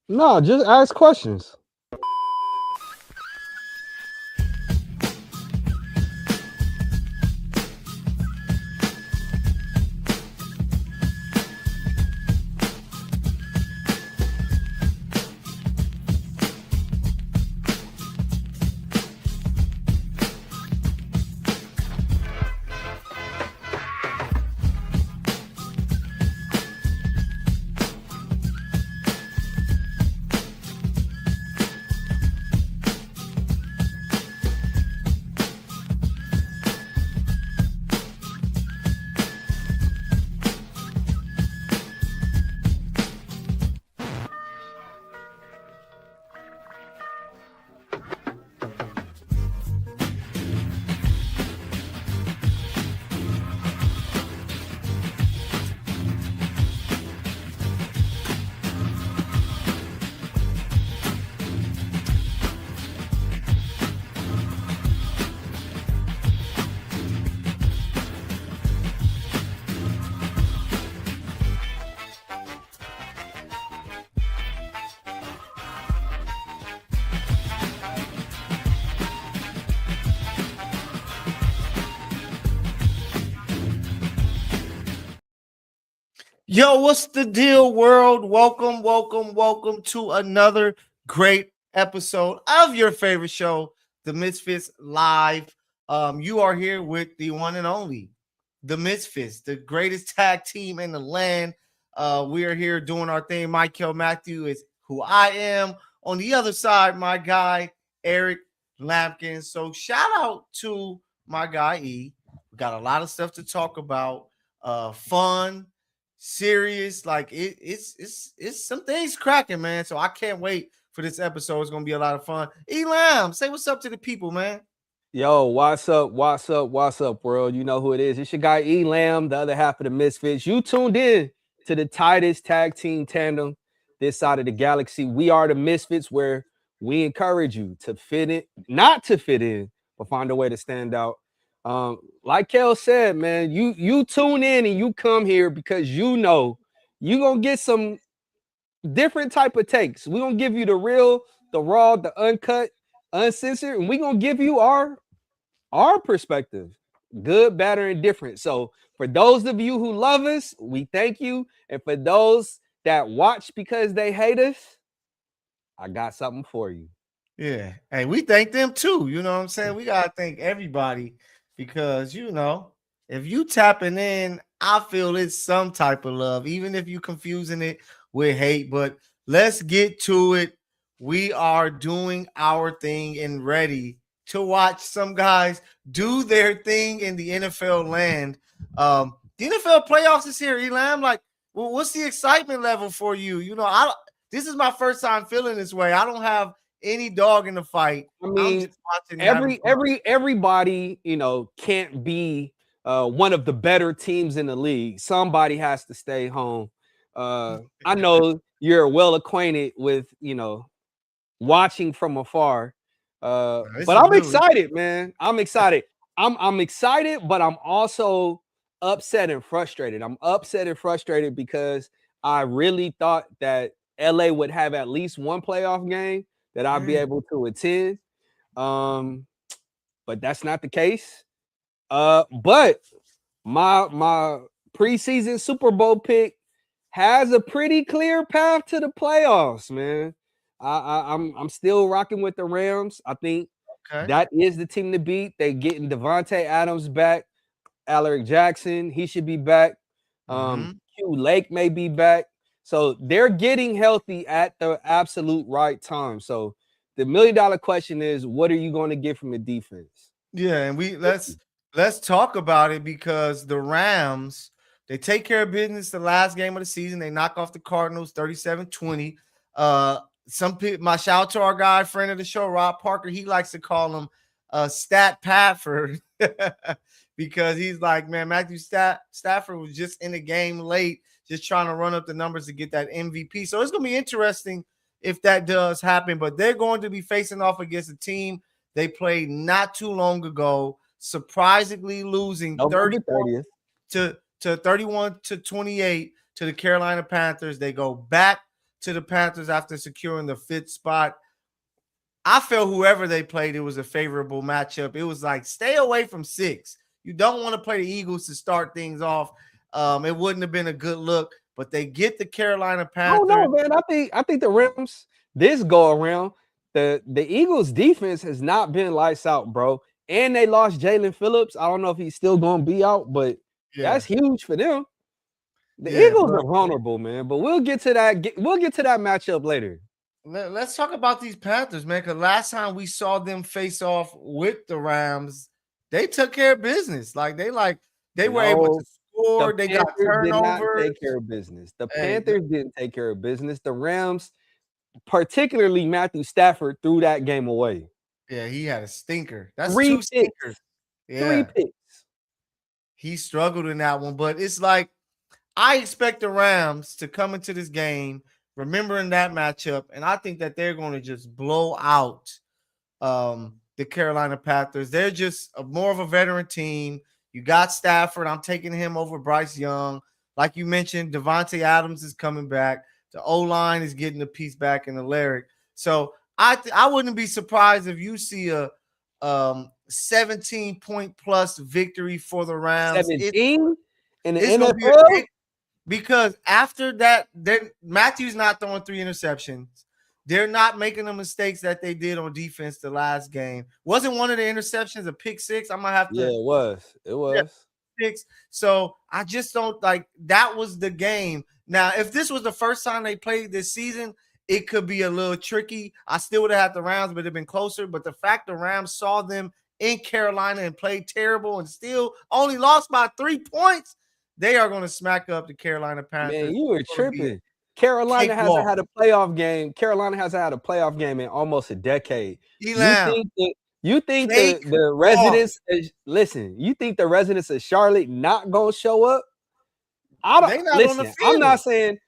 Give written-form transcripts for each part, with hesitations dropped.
No, just ask questions. Yo, what's the deal, world? Welcome to another great episode of your favorite show, The Misfits Live. You are here with the one and only, The Misfits, the greatest tag team in the land. We are here doing our thing. Mykell Mathieu is who I am. On the other side, my guy, Eric Lambkins. So shout out to my guy, E. We got a lot of stuff to talk about. Fun, serious. Like it's some things cracking, man. So I can't wait for this episode. It's gonna be a lot of fun. Elam, say what's up to the people, man. Yo, what's up? What's up, world? You know who it is. It's your guy Elam, the other half of the Misfits. You tuned in to the tightest tag team tandem this side of the galaxy. We are the Misfits, where we encourage you to fit in, not to fit in, but find a way to stand out. Like Kel said, man, you tune in and you come here because you know you're gonna get some different type of takes. We're gonna give you the real, the raw, the uncut, uncensored, and we're gonna give you our perspective, good, bad, or indifferent. So for those of you who love us, we thank you. And for those that watch because they hate us, I got something for you. Yeah. Hey, we thank them too. You know what I'm saying? We gotta thank everybody because if you tapping in, I feel it's some type of love, even if you confusing it with hate. But let's get to it. We are doing our thing and ready to watch some guys do their thing in the NFL land. The NFL playoffs is here, Elam. Like, well, what's the excitement level for you? This is my first time feeling this way. I don't have any dog in the fight. I I'm mean, just watching and having fun. everybody, can't be one of the better teams in the league. Somebody has to stay home. I know you're well acquainted with, watching from afar. This But is I'm new. excited, man. I'm excited. I'm excited, but I'm also upset and frustrated. I'm upset and frustrated because I really thought that LA would have at least one playoff game that I'd be able to attend. Um, but that's not the case. But my preseason Super Bowl pick has a pretty clear path to the playoffs, man. I'm still rocking with the Rams. I think Okay. that is the team to beat. They getting Devontae Adams back, Alaric Jackson, he should be back. Q Lake may be back. So they're getting healthy at the absolute right time. So the $1 million question is, what are you going to get from the defense? Yeah, and let's talk about it because the Rams, they take care of business the last game of the season. They knock off the Cardinals 37-20. Some people, my shout out to our guy, friend of the show, Rob Parker, he likes to call him Stat Patford because he's like, man, Stafford was just in the game late, just trying to run up the numbers to get that MVP. So it's gonna be interesting if that does happen, but they're going to be facing off against a team they played not too long ago, surprisingly losing November 30th. to 31-28 to the Carolina Panthers. They go back to the Panthers after securing the 5th spot. I felt whoever they played, it was a favorable matchup. It was like, stay away from 6. You don't want to play the Eagles to start things off. It wouldn't have been a good look, but they get the Carolina I don't know, Panthers. man. I think the Rams this go around, the Eagles defense has not been lights out, bro. And they lost Jalen Phillips. I don't know if he's still going to be out, but Yeah, that's huge for them. The yeah. Eagles But are vulnerable, man. But we'll get to that. We'll get to that matchup later. let's talk about these Panthers, man. Because last time we saw them face off with the Rams, they took care of business. They were able to No, the score. They got Panthers did not turnovers. take care of business. The Hey, Panthers didn't take care of business. The Rams, particularly Matthew Stafford, threw that game away. yeah, he had a stinker. That's 2 Three stinkers. picks. Three Yeah, picks. he struggled in that one, but it's like I expect the Rams to come into this game remembering that matchup, and I think that they're going to just blow out the Carolina Panthers. They're just more of a veteran team. You got Stafford. I'm taking him over Bryce Young. Like you mentioned, Devontae Adams is coming back. The O-line is getting a piece back in the lyric. So I wouldn't be surprised if you see a 17-point plus victory for the Rams. 17 in the It's going to be a NFL. big, because after that, Matthew's not throwing 3 interceptions. They're not making the mistakes that they did on defense the last game. Wasn't one of the interceptions a pick 6? I might have to. Yeah, it was. It was. 6. So I just don't like that was the game. Now, if this was the first time they played this season, it could be a little tricky. I still would have had the Rams, but it'd been closer. But the fact the Rams saw them in Carolina and played terrible and still only lost by 3 points, they are going to smack up the Carolina Panthers. Man, you were tripping. Carolina hasn't had a playoff game. Carolina hasn't had a playoff game in almost a decade. You think the residents listen, you think the residents of Charlotte not gonna show up? I'm not saying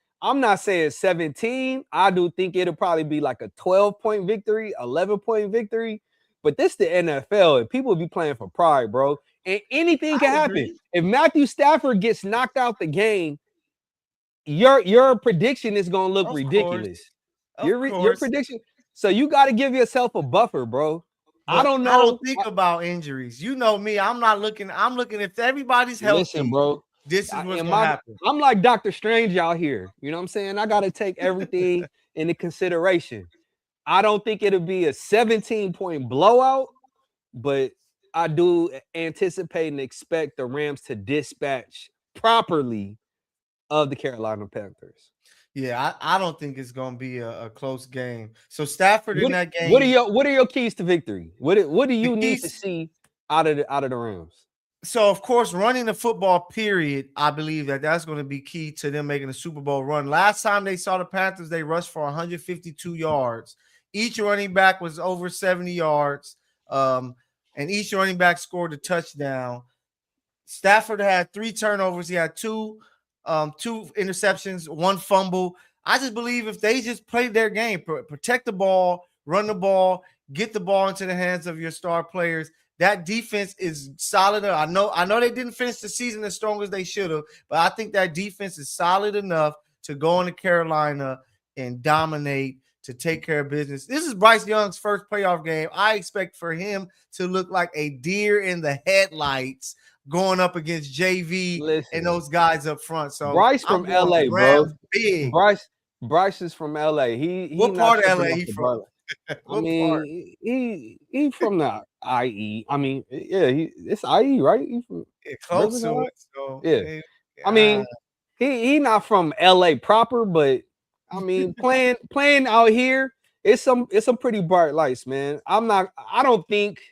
17. I do think it'll probably be like a 12-point victory, 11-point victory. But this the NFL, and people will be playing for pride, bro. And anything can happen. If Matthew Stafford gets knocked out the game, your prediction is gonna look ridiculous. Your prediction. So you got to give yourself a buffer, bro. I don't know. I don't think about injuries. You know me. I'm not looking. I'm looking if everybody's healthy. Listen, bro. This is what's gonna happen. I'm like Dr. Strange out here. You know what I'm saying? I got to take everything into consideration. I don't think it'll be a 17-point blowout, but I do anticipate and expect the Rams to dispatch properly of the Carolina Panthers. Yeah, I don't think it's going to be a close game. So Stafford in that game. What are your keys to victory? What do you need to see out of the Rams? So of course, running the football period, I believe that's going to be key to them making a Super Bowl run. Last time they saw the Panthers, they rushed for 152 yards. Each running back was over 70 yards, and each running back scored a touchdown. Stafford had 3 turnovers. He had 2 interceptions, 1 fumble. I just believe if they just play their game, protect the ball, run the ball, get the ball into the hands of your star players, that defense is solid. I know they didn't finish the season as strong as they should have, but I think that defense is solid enough to go into Carolina and dominate, to take care of business. This is Bryce Young's first playoff game. I expect for him to look like a deer in the headlights going up against JV and those guys up front. So Bryce from LA, bro. Big. Bryce is from LA. What part of LA he from? I mean, he from the IE. I mean, yeah, it's IE, right? He from close to it. So yeah. I mean, he not from LA proper, but I mean, playing out here, it's some pretty bright lights, man. I don't think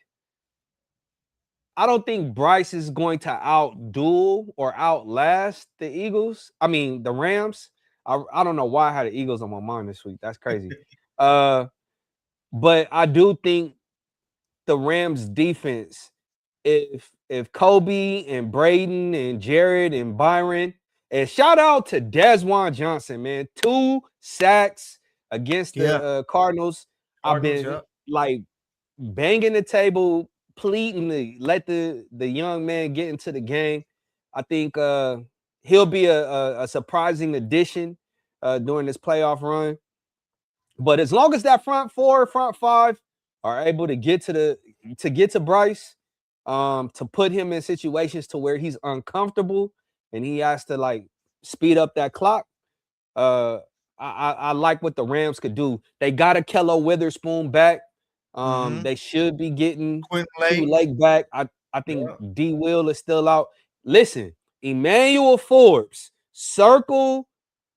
Bryce is going to outduel or outlast the Eagles. I mean, the Rams. I don't know why I had the Eagles on my mind this week. That's crazy. But I do think the Rams defense, if Kobe and Braden and Jared and Byron, and shout out to Desjuan Johnson, man, 2 sacks against the Cardinals. I've been like banging the table, pleading to let the young man get into the game. I think he'll be a surprising addition during this playoff run. But as long as that front four, front five are able to get to Bryce, to put him in situations to where he's uncomfortable and he has to like speed up that clock. Uh, I like what the Rams could do. They got a Kello Witherspoon back. They should be getting Quentin Q Lake. Lake back. I think Yeah. D Will is still out. Listen, Emmanuel Forbes, circle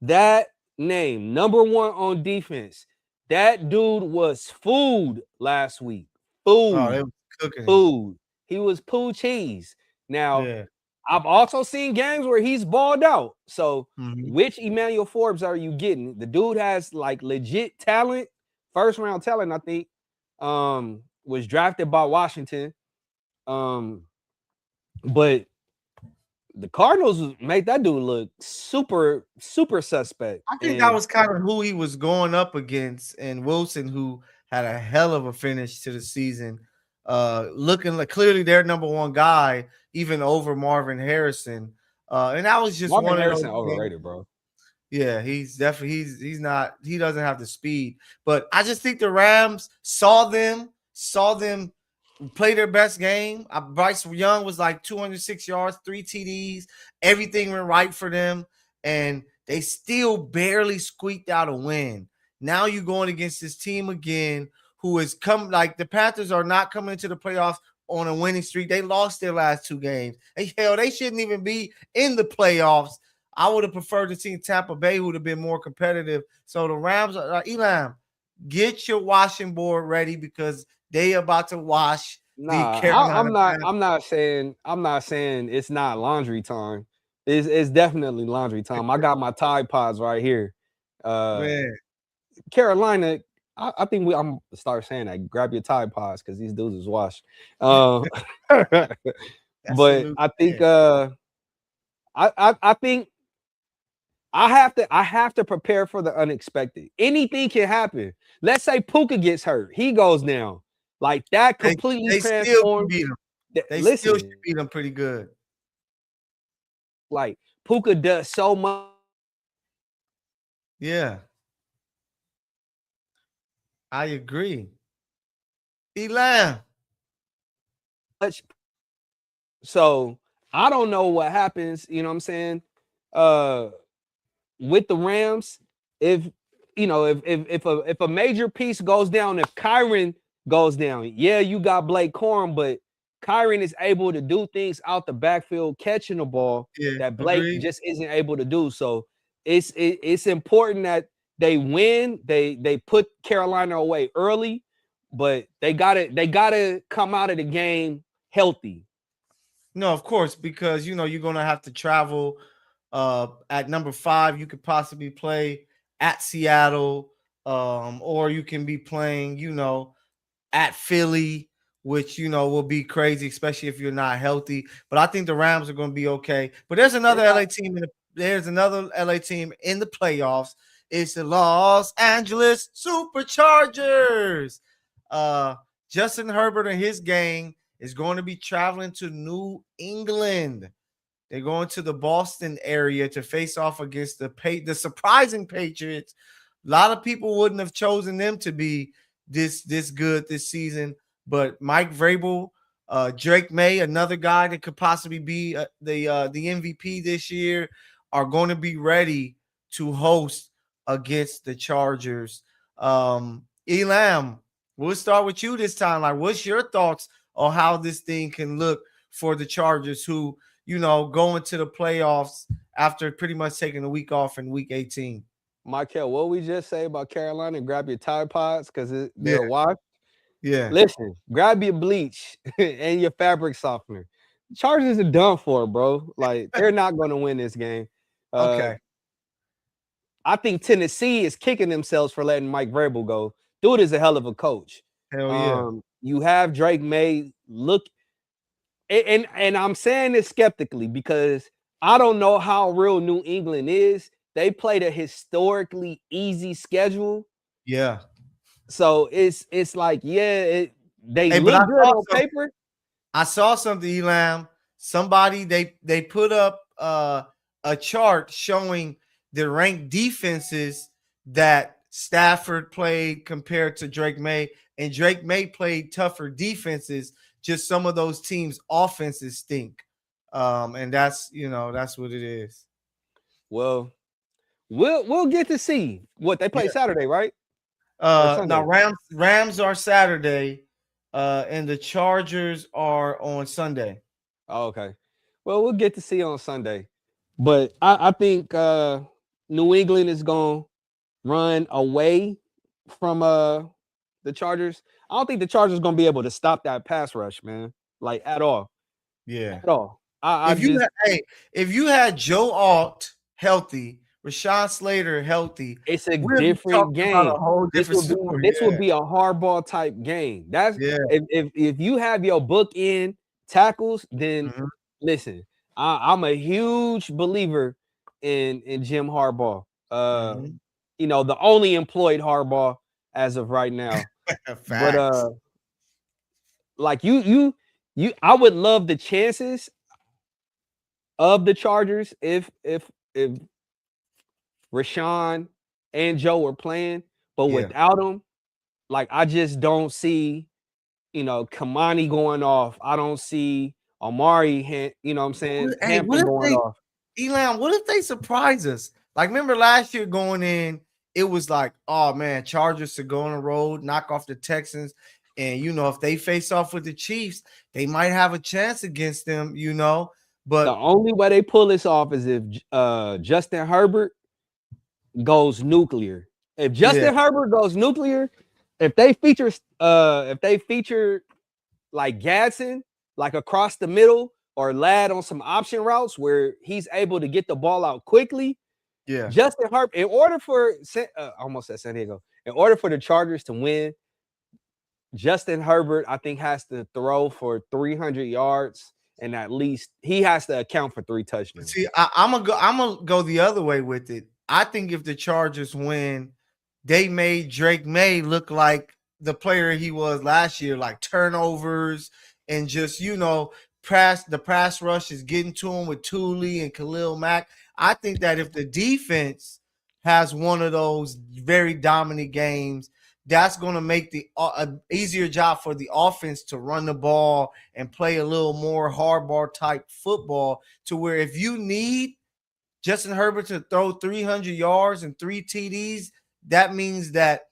that name. Number one on defense. That dude was food last week. Oh, they Food, was cooking him. food. He was poo cheese. Now, Yeah. I've also seen games where he's balled out. So, Mhm. which Emmanuel Forbes are you getting? The dude has like legit talent, first round talent, I think. Was drafted by Washington. But the Cardinals made that dude look super, super suspect. I think that And was kind of who he was going up against, and Wilson, who had a hell of a finish to the season, looking like clearly their number one guy, even over Marvin Harrison. And that was just Marvin one of those Harrison games. overrated, bro. Yeah, he's definitely he's not he doesn't have the speed, but I just think the Rams saw them play their best game. Bryce Young was like 206 yards, 3 TDs, everything went right for them, and they still barely squeaked out a win. Now you're going against this team again, who has come like the Panthers are not coming into the playoffs on a winning streak. They lost their last 2 games. Hell, they shouldn't even be in the playoffs. I would have preferred to see Tampa Bay, who would have been more competitive. So the Rams, Elam, get your washing board ready because they about to wash the Nah, Carolina I'm not. Panthers. I'm not saying it's not laundry time. It's definitely laundry time. I got my Tide Pods right here. Man, Carolina. I think I'm gonna start saying that. Grab your Tide Pods because these dudes is washed. Uh, that's a but new I think thing. I think I have to prepare for the unexpected. Anything can happen. Let's say Puka gets hurt. He goes down. Like that They, completely they still can transforms. beat them. They still should Listen, beat them pretty good. like Puka does so much. Yeah, I agree. Elam. So I don't know what happens, you know what I'm saying? Uh with the Rams, if if a major piece goes down, if Kyron goes down, yeah, you got Blake Corum, but Kyron is able to do things out the backfield, catching the ball Yeah, that Blake agreed. just isn't able to do. So it's important that they win. They put Carolina away early, but they gotta come out of the game healthy. No, of course, because you're gonna have to travel. At number 5, you could possibly play at Seattle, or you can be playing, at Philly, which will be crazy, especially if you're not healthy. But I think the Rams are going to be okay. But They're not. There's another LA team in the playoffs. It's the Los Angeles Superchargers. Uh, Justin Herbert and his gang is going to be traveling to New England. They're going to the Boston area to face off against the surprising Patriots. A lot of people wouldn't have chosen them to be this good this season, but Mike Vrabel, Drake May, another guy that could possibly be the MVP this year, are going to be ready to host against the Chargers. Elam, we'll start with you this time. Like, what's your thoughts on how this thing can look for the Chargers, who go into the playoffs after pretty much taking a week off in week 18? Mykell, what we just say about Carolina, grab your Tide Pods because Yeah, they're washed. yeah. Listen, grab your bleach and your fabric softener. Chargers are done for, bro. Like they're not going to win this game. Uh, Okay. I think Tennessee is kicking themselves for letting Mike Vrabel go. Dude is a hell of a coach. Hell yeah. You have Drake May look, and I'm saying this skeptically because I don't know how real New England is. They played a historically easy schedule. Yeah. So it's like, yeah, they Hey, but look good on paper. I saw something, Elam. Somebody they put up a chart showing the ranked defenses that Stafford played compared to Drake May, and Drake May played tougher defenses. Just some of those teams' offenses stink, and that's what it is. Well, we'll get to see what they play Yeah. Saturday, right? Or Now Sunday. Rams are Saturday, and the Chargers are on Sunday. Oh, okay. Well, we'll get to see on Sunday. But I think New England is gonna run away from the Chargers. I don't think the Chargers gonna be able to stop that pass rush, man. Like at all. Yeah. At all. I If you just had, hey, if you had Joe Alt healthy, Rashawn Slater healthy, it's a we'll be different talking about a game. whole This different will be story. this will Yeah. be a hardball type game. That's Yeah. if you have your book in tackles, then Mhm. listen, I'm a huge believer in Jim Harbaugh. Mhm. The only employed Harbaugh as of right now. But Facts. like I would love the chances of the Chargers if Rashawn and Joe were playing, but Yeah. without them, like I just don't see, Kamani going off. I don't see Amari, what I'm saying, Hey, what Hampton if going they off. Elam, what if they surprise us? Like, remember last year going in, it was like, oh man, Chargers to go on the road, knock off the Texans. And if they face off with the Chiefs, they might have a chance against them. The But only way they pull this off is if Justin Herbert goes nuclear. If yeah, Justin Herbert goes nuclear, if they feature like Gadsden, like across the middle, or Lad on some option routes where he's able to get the ball out quickly, yeah. Justin Herbert, in order for almost at San Diego, in order for the Chargers to win, Justin Herbert, I think, has to throw for 300 yards, and at least he has to account for 3 touchdowns. See, I'm gonna go the other way with it. I think if the Chargers win, they made Drake May look like the player he was last year, like turnovers and just pass rush is getting to him with Thule and Khalil Mack. I think that if the defense has one of those very dominant games, that's going to make the easier job for the offense to run the ball and play a little more hardball type football. To where if you need Justin Herbert to throw 300 yards and 3 TDs, that means that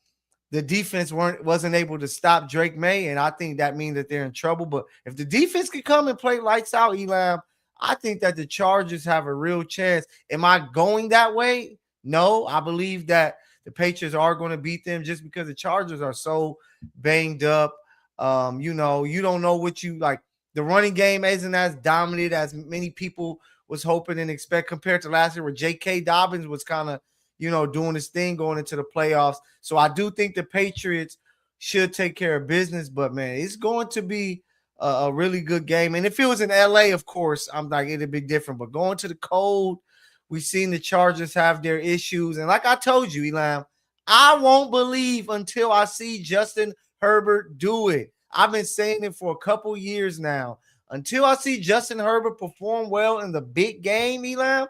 the defense wasn't able to stop Drake May, and I think that means that they're in trouble. But if the defense can come and play lights out, Elam, I think that the Chargers have a real chance. Am I going that way? No, I believe that the Patriots are going to beat them just because the Chargers are so banged up. You don't know what you like. The running game isn't as dominant as many people was hoping and expect compared to last year, where J.K. Dobbins was kind of doing his thing going into the playoffs. So I do think the Patriots should take care of business, but man, it's going to be a really good game. And if it was in LA, of course, I'm like, it'd be different. But going to the cold, we've seen the Chargers have their issues. And like I told you, Elam, I won't believe until I see Justin Herbert do it. I've been saying it for a couple years now. Until I see Justin Herbert perform well in the big game, Elam,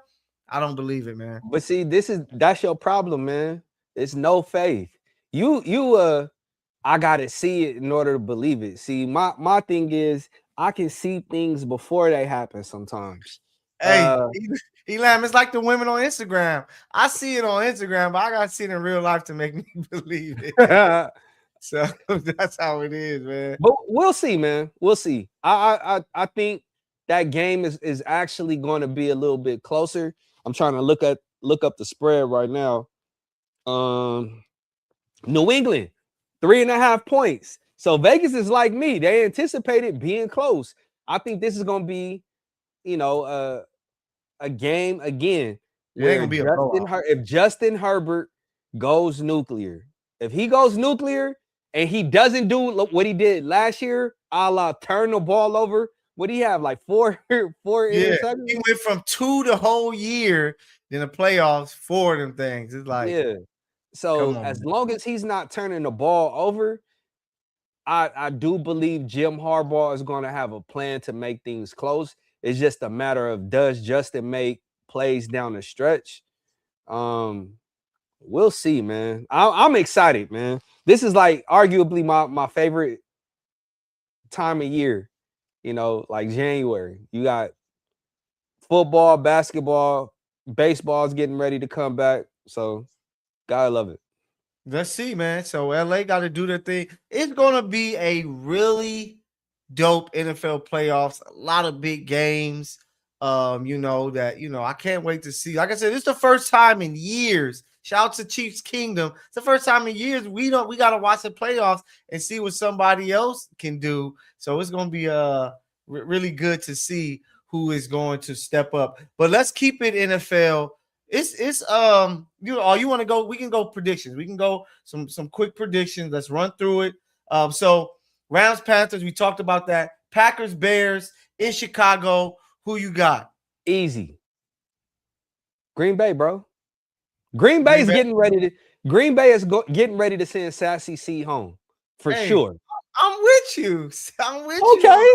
I don't believe it, man. But see, that's your problem, man. It's no faith. You I gotta see it in order to believe it. See, my thing is I can see things before they happen sometimes. Hey, Elam, it's like the women on Instagram. I see it on Instagram, but I gotta see it in real life to make me believe it. But So that's how it is, man. we'll see, man. We'll see. I think that game is actually going to be a little bit closer. I'm trying to look up the spread right now. New England, 3.5 points. So Vegas is like me. They anticipated being close. I think this is going to be, a game again It ain't where gonna be a blowout. If Justin Herbert goes nuclear, if he goes nuclear and he doesn't do what he did last year, a la turn the ball over. What do you have? Like four Yeah, interceptions? he went from 2 the whole year, then the playoffs, 4 of them things. It's like, Yeah. come So on, as man. long as he's not turning the ball over, I do believe Jim Harbaugh is going to have a plan to make things close. It's just a matter of does Justin make plays down the stretch? We'll see, man. I'm excited, man. This is like arguably my favorite time of year. Like January. You got football, basketball, baseball's getting ready to come back. So gotta love it. Let's see, man. So LA got to do their thing. It's gonna be a really dope NFL playoffs. A lot of big games. I can't wait to see. Like I said, it's the first time in years. Shout out to Chiefs Kingdom. It's the first time in years we gotta watch the playoffs and see what somebody else can do. So it's gonna be really good to see who is going to step up. But let's keep it NFL. You want to go, we can go predictions. We can go some quick predictions. Let's run through it. So Rams Panthers, we talked about that. Packers Bears in Chicago. Who you got? Easy. Green Bay, bro. Green Bay is getting ready to send Sassy C home for sure. I'm with you. I'm with you. Okay.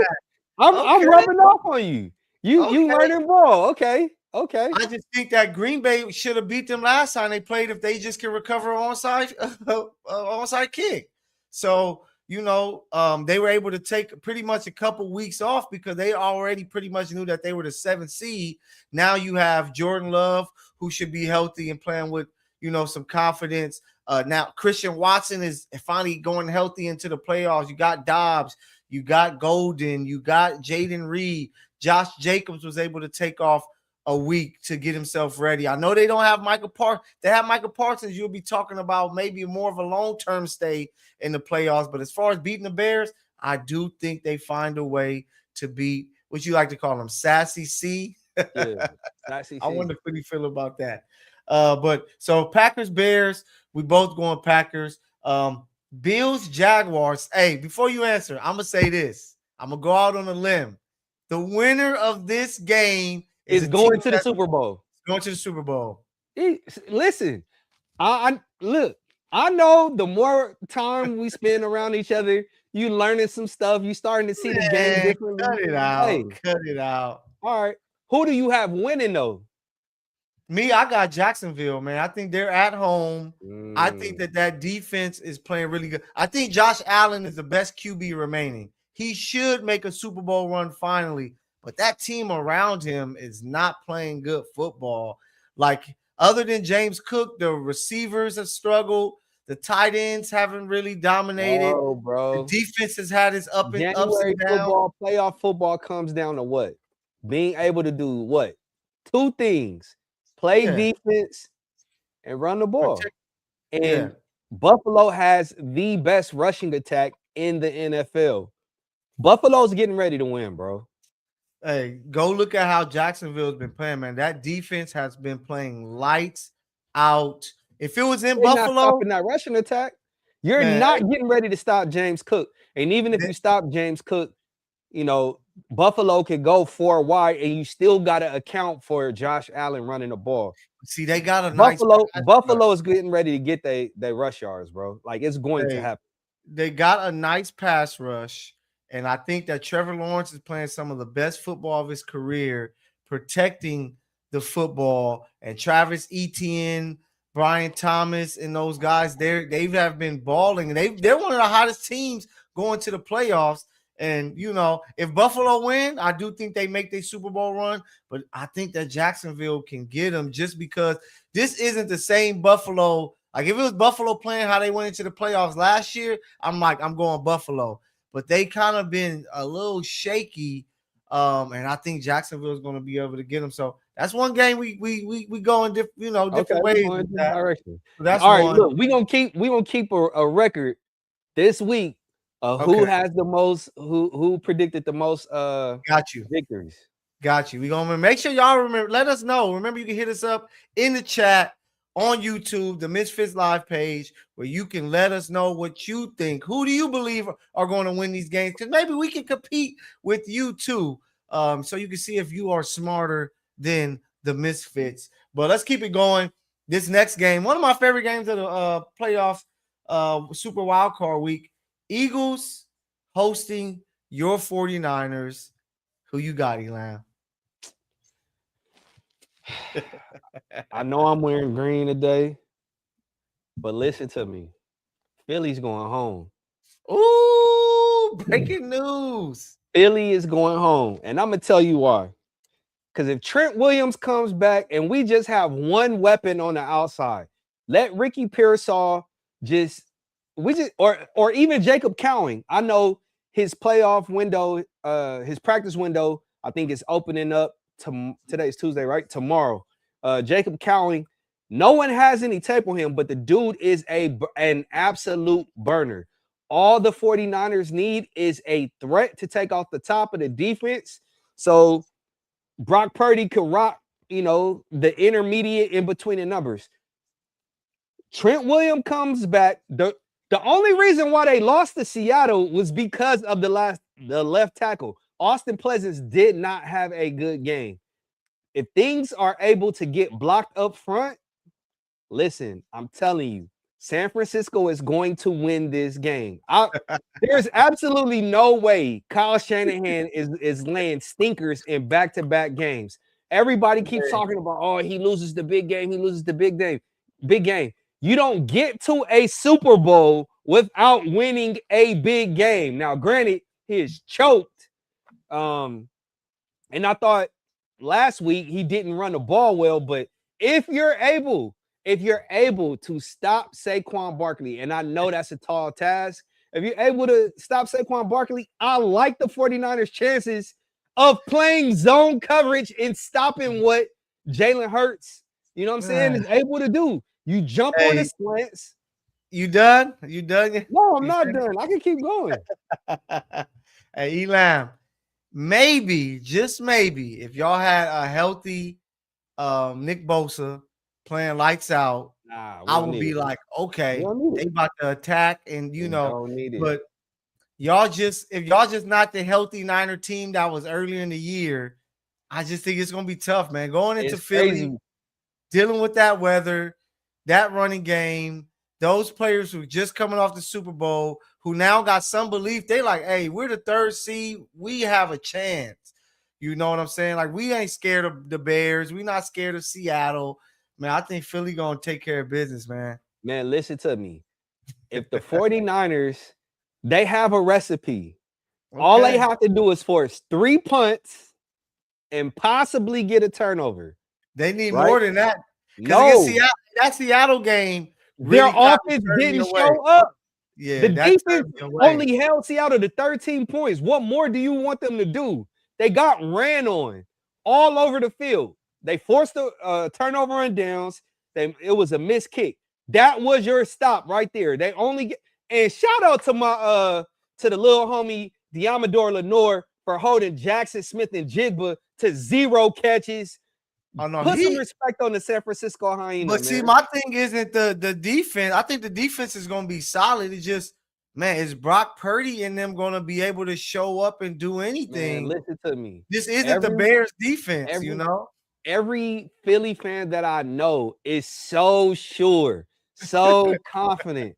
I'm rubbing off on you. You learning ball. Okay. I just think that Green Bay should have beat them last time they played if they just can recover onside kick. So, they were able to take pretty much a couple weeks off because they already pretty much knew that they were the 7th seed. Now you have Jordan Love, who should be healthy and playing with, some confidence. Now Christian Watson is finally going healthy into the playoffs. You got Dobbs, you got Golden, you got Jaden Reed. Josh Jacobs was able to take off a week to get himself ready. I know they don't have Mykell Parsons. They have Mykell Parsons. You'll be talking about maybe more of a long-term stay in the playoffs. But as far as beating the Bears, I do think they find a way to beat what you like to call them, Sassy C. Yeah, Sassy C. I wonder what you feel about that. But so Packers, Bears, we both going Packers. Bills, Jaguars. Hey, before you answer, I'm gonna say this. I'm gonna go out on a limb. The winner of this game is going to the Super Bowl. Going to the Super Bowl. Listen, I look. I know the more time we spend around each other, you learning some stuff. You starting to see the game differently. Cut it out. Hey. Cut it out. All right. Who do you have winning though? Me, I got Jacksonville, man. I think they're at home. I think that defense is playing really good. I think Josh Allen is the best QB remaining. He should make a Super Bowl run finally, but that team around him is not playing good football. Like, other than James Cook, the receivers have struggled. The tight ends haven't really dominated. Oh, bro. The defense has had its ups and downs. Football, playoff football comes down to what? Being able to do what? 2 things. Play defense and run the ball. And Buffalo has the best rushing attack in the NFL. Buffalo's getting ready to win, bro. Hey, go look at how Jacksonville's been playing, man. That defense has been playing lights out. If it was in Buffalo, not stopping that rushing attack. You're not getting ready to stop James Cook. And even if you stop James Cook, Buffalo could go 4 wide, and you still got to account for Josh Allen running the ball. See, they got a Buffalo is getting ready to get they rush yards, bro. Like, it's going to happen. They got a nice pass rush, and I think that Trevor Lawrence is playing some of the best football of his career, protecting the football. And Travis Etienne, Brian Thomas, and those guys, they have been balling. They're one of the hottest teams going to the playoffs. And, if Buffalo win, I do think they make their Super Bowl run. But I think that Jacksonville can get them just because this isn't the same Buffalo. Like, if it was Buffalo playing how they went into the playoffs last year, I'm going Buffalo. But they kind of been a little shaky. And I think Jacksonville is going to be able to get them. So that's one game we go in different ways. Direction. So that's all right. One. Look, we gonna keep a record this week. Who has the most? Who predicted the most? Got you victories. Got you. We gonna make sure y'all remember. Let us know. Remember, you can hit us up in the chat on YouTube, the Misfits Live page, where you can let us know what you think. Who do you believe are going to win these games? Because maybe we can compete with you too. So you can see if you are smarter than the Misfits. But let's keep it going. This next game, one of my favorite games of the playoff Super Wild Card Week. Eagles hosting your 49ers. Who you got, Elam? I know I'm wearing green today, but listen to me. Philly's going home. Ooh, breaking news. Philly is going home. And I'm going to tell you why. Because if Trent Williams comes back and we just have one weapon on the outside, let Ricky Pearsall or even Jacob Cowing. I know his playoff window, his practice window, I think is opening up today's Tuesday, right? Tomorrow. Jacob Cowing, no one has any tape on him, but the dude is an absolute burner. All the 49ers need is a threat to take off the top of the defense. So Brock Purdy could rock, the intermediate in between the numbers. Trent Williams comes back. The only reason why they lost to Seattle was because of the left tackle. Austin Pleasance did not have a good game. If things are able to get blocked up front, listen, I'm telling you, San Francisco is going to win this game. There's absolutely no way Kyle Shanahan is laying stinkers in back-to-back games. Everybody keeps talking about, oh, he loses the big game. He loses the big game. Big game. You don't get to a Super Bowl without winning a big game. Now, granted, he is choked. And I thought last week he didn't run the ball well, but if you're able to stop Saquon Barkley, and I know that's a tall task, if you're able to stop Saquon Barkley, I like the 49ers' chances of playing zone coverage and stopping what Jalen Hurts, you know what I'm saying, is able to do. You jump on the slants. You done? You done? No, I'm not done. I can keep going. Hey, Elam, maybe, just maybe, if y'all had a healthy Nick Bosa playing lights out, I would be like, okay, they about to attack, and but if y'all just not the healthy Niner team that was earlier in the year, I just think it's gonna be tough, man. Going into Philly, dealing with that weather, that running game, those players who just coming off the Super Bowl, who now got some belief, they like, hey, we're the third seed, we have a chance. You know what I'm saying? Like, we ain't scared of the Bears, we not scared of Seattle. Man, I think Philly gonna take care of business, man. Man, listen to me. If the 49ers, they have a recipe. Okay. All they have to do is force 3 punts and possibly get a turnover. They need more than that. Because that Seattle game, their offense didn't show up. Yeah, the defense only held Seattle to 13 points. What more do you want them to do? They got ran on all over the field. They forced a turnover on downs. It was a missed kick. That was your stop right there. They only and shout out to my to the little homie Diamador Lenore for holding Jackson Smith and Jigba to 0 catches. Oh, no, put some respect on the San Francisco Hyena. But see, my thing isn't the defense. I think the defense is going to be solid. It's just, man, is Brock Purdy and them going to be able to show up and do anything? Man, listen to me. This isn't the Bears defense, Every Philly fan that I know is so sure, so confident.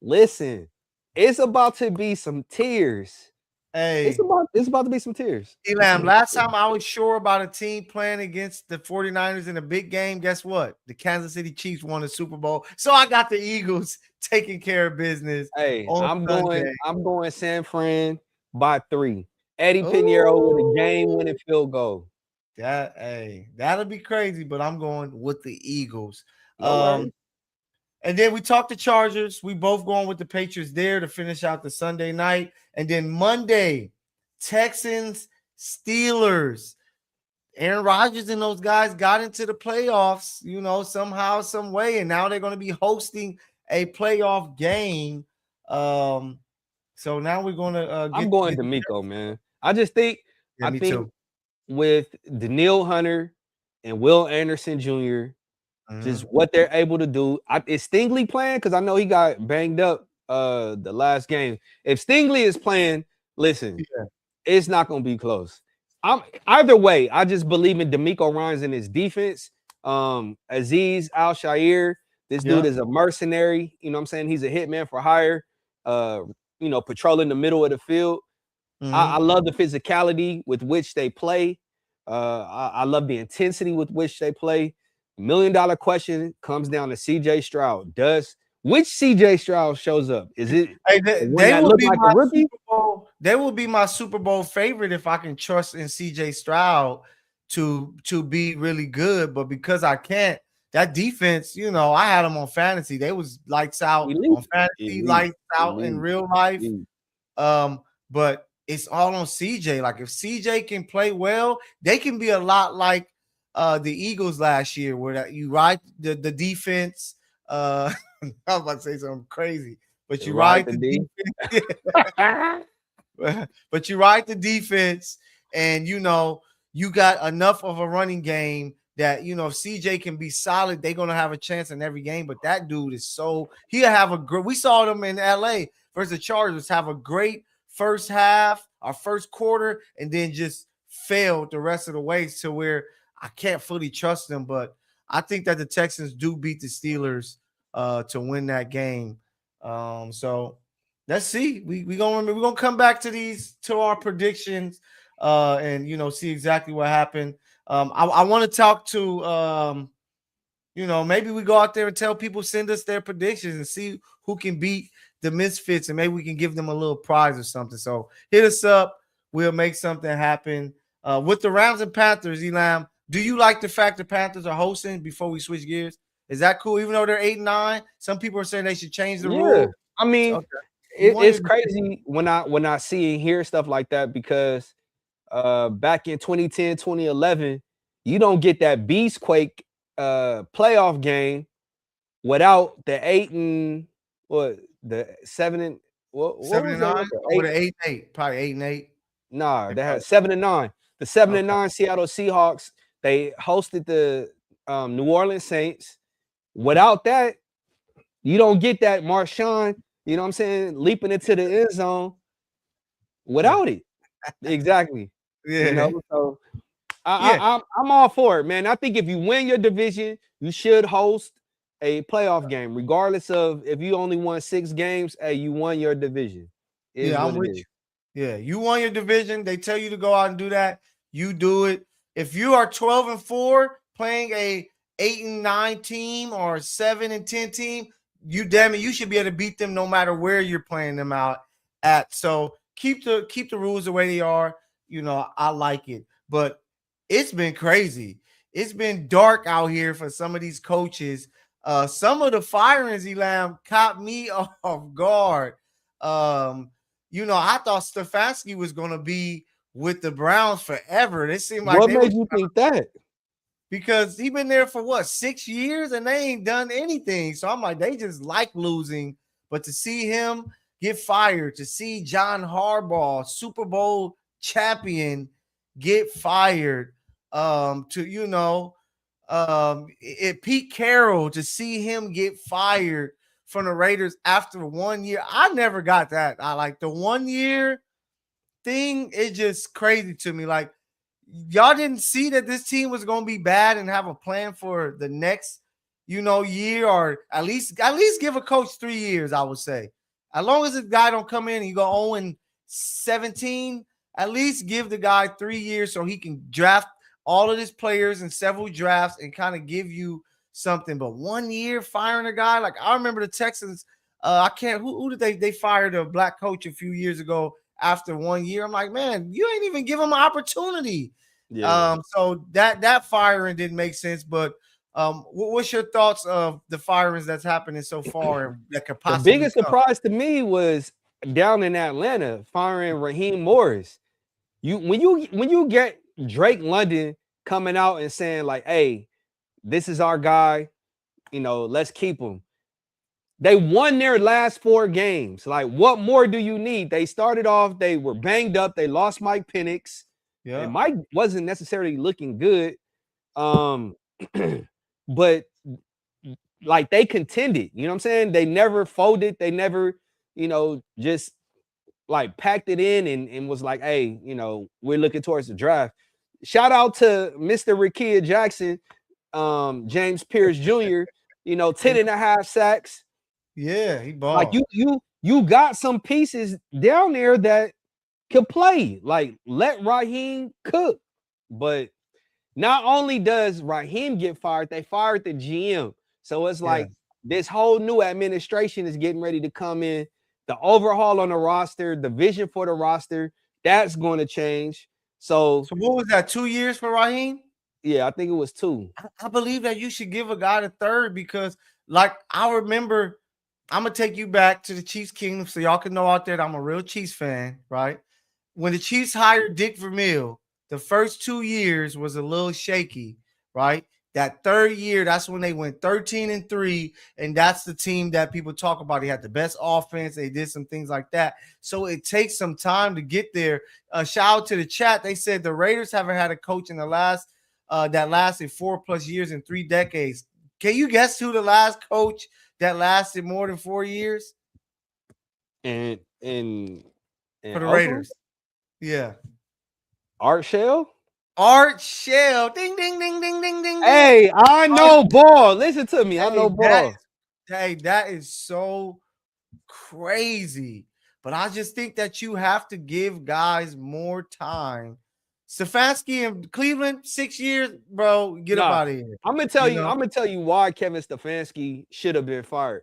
Listen, it's about to be some tears. Hey, it's about to be some tears. Elam, last time I was sure about a team playing against the 49ers in a big game, guess what? The Kansas City Chiefs won the Super Bowl. So I got the Eagles taking care of business. Hey, I'm going San Fran by 3. Eddie Pinheiro with a game-winning field goal. That'll be crazy, but I'm going with the Eagles. And then we talked the Chargers. We both going with the Patriots there to finish out the Sunday night. And then Monday, Texans, Steelers. Aaron Rodgers and those guys got into the playoffs, somehow, some way. And now they're going to be hosting a playoff game. So now we're going to I'm going to Mykell, man. I just think too. With Danielle Hunter and Will Anderson Jr., just what they're able to do. Is Stingley playing? Because I know he got banged up the last game. If Stingley is playing, listen, it's not going to be close. Either way, I just believe in DeMeco Ryans and his defense. Azeez Al-Shaair, this dude is a mercenary. You know what I'm saying? He's a hitman for hire, patrolling the middle of the field. I love the physicality with which they play. I love the intensity with which they play. $1 million question comes down to CJ Stroud. Which CJ Stroud shows up? Is it Hey, the one they that will looked be like a my rookie? Super Bowl. They will be my Super Bowl favorite if I can trust in CJ Stroud to be really good. But because I can't, that defense, I had them on fantasy. They was lights out Elite, on fantasy, elite, lights out in elite, real life. elite. But it's all on CJ. Like if CJ can play well, they can be a lot like the Eagles last year, where you ride the defense. I was about to say something crazy, but you Right, ride the the D. defense. But you ride the defense, and you got enough of a running game that if CJ can be solid, they're gonna have a chance in every game. But that dude is he'll have a great. We saw them in LA versus the Chargers have a great first half, our first quarter, and then just failed the rest of the way to where I can't fully trust them. But I think that the Texans do beat the Steelers to win that game. So let's see. We're gonna come back to our predictions and see exactly what happened. I want to talk to maybe we go out there and tell people, send us their predictions and see who can beat the Misfits, and maybe we can give them a little prize or something. So hit us up. We'll make something happen. With the Rams and Panthers, Elam, do you like the fact the Panthers are hosting before we switch gears? Is that cool? Even though they're 8-9, some people are saying they should change the Yeah, rule. I mean, Okay. You won it's your crazy when I see and hear stuff like that because back in 2010, 2011, you don't get that Beastquake playoff game without the 8 and what the 7 and what seven was and that nine number? or 8. the 8-8, probably 8-8. Nah, They they probably had 7 and 9. The 7 and okay. 9 Seattle Seahawks, they hosted the New Orleans Saints. Without that, you don't get that Marshawn, you know what I'm saying, leaping into the end zone without it. Exactly. Yeah. So Yeah. I'm all for it, man. I think if you win your division, you should host a playoff game, regardless of if you only won 6 games. Hey, you won your division. Is Yeah, what I'm it with is. you. Yeah, you won your division. They tell you to go out and do that. You do it. If you are 12-4 playing a 8-9 team or a 7-10 team, you should be able to beat them no matter where you're playing them out at. So keep the rules the way they are. I like it. But it's been crazy. It's been dark out here for some of these coaches. Some of the firings, Elam, caught me off guard. I thought Stefanski was going to be with the Browns forever. It seemed like What they was made you think that? because he been there for 6 years and they ain't done anything. So I'm like, they just like losing. But to see him get fired, to see John Harbaugh, Super Bowl champion, get fired, Pete Carroll, to see him get fired from the Raiders after 1 year. I never got that. I like the 1 year thing. It's just crazy to me. Like, y'all didn't see that this team was going to be bad and have a plan for the next, year, or at least give a coach 3 years, I would say. As long as this guy don't come in and you go 0-17, at least give the guy 3 years so he can draft all of his players in several drafts and kind of give you something. But 1 year firing a guy, like I remember the Texans, I can't, who did they fired a black coach a few years ago after 1 year. I'm like, man, you ain't even give him an opportunity. Yeah. So that firing didn't make sense. But what's your thoughts of the firings that's happening so far that could The possibly biggest come? surprise to me was down in Atlanta firing Raheem Morris. When you get Drake London coming out and saying like, "Hey, this is our guy," let's keep him. They won their last 4 games. Like, what more do you need? They started off, they were banged up. They lost Mike Penix. Yeah. And Mike wasn't necessarily looking good. But like they contended, you know what I'm saying? They never folded, they never, just like packed it in and was like, hey, we're looking towards the draft. Shout out to Mr. Rakia Jackson, James Pierce Jr., 10 and a half sacks. Yeah, he Like balled. you got some pieces down there that could play. Like let Raheem cook. But Not only does Raheem get fired, they fired the GM. So it's Yeah. like this whole new administration is getting ready to come in. The overhaul on the roster, the vision for the roster, that's going to change. So So what was that? 2 years for Raheem? yeah, I think it was 2. I believe that you should give a guy the third because, like, I remember. I'm gonna take you back to the Chiefs Kingdom so y'all can know out there that I'm a real Chiefs fan, right? When the Chiefs hired Dick Vermeil, the first 2 years was a little shaky, right? That third year, that's when they went 13-3, and that's the team that people talk about. They had the best offense. They did some things like that. So it takes some time to get there. Shout out to the chat. They said the Raiders haven't had a coach in the last that lasted 4+ years in 3 decades. Can you guess who the last coach that lasted more than 4 years? And in For the Oakland, Raiders. Yeah. Art Shell. Art Shell. Ding, ding, ding, ding, ding, ding, ding. Hey, I know ball. Listen to me. I know ball. That is so crazy. But I just think that you have to give guys more time. Stefanski in Cleveland, 6 years, bro. Get up out of here. I'm gonna tell you why Kevin Stefanski should have been fired.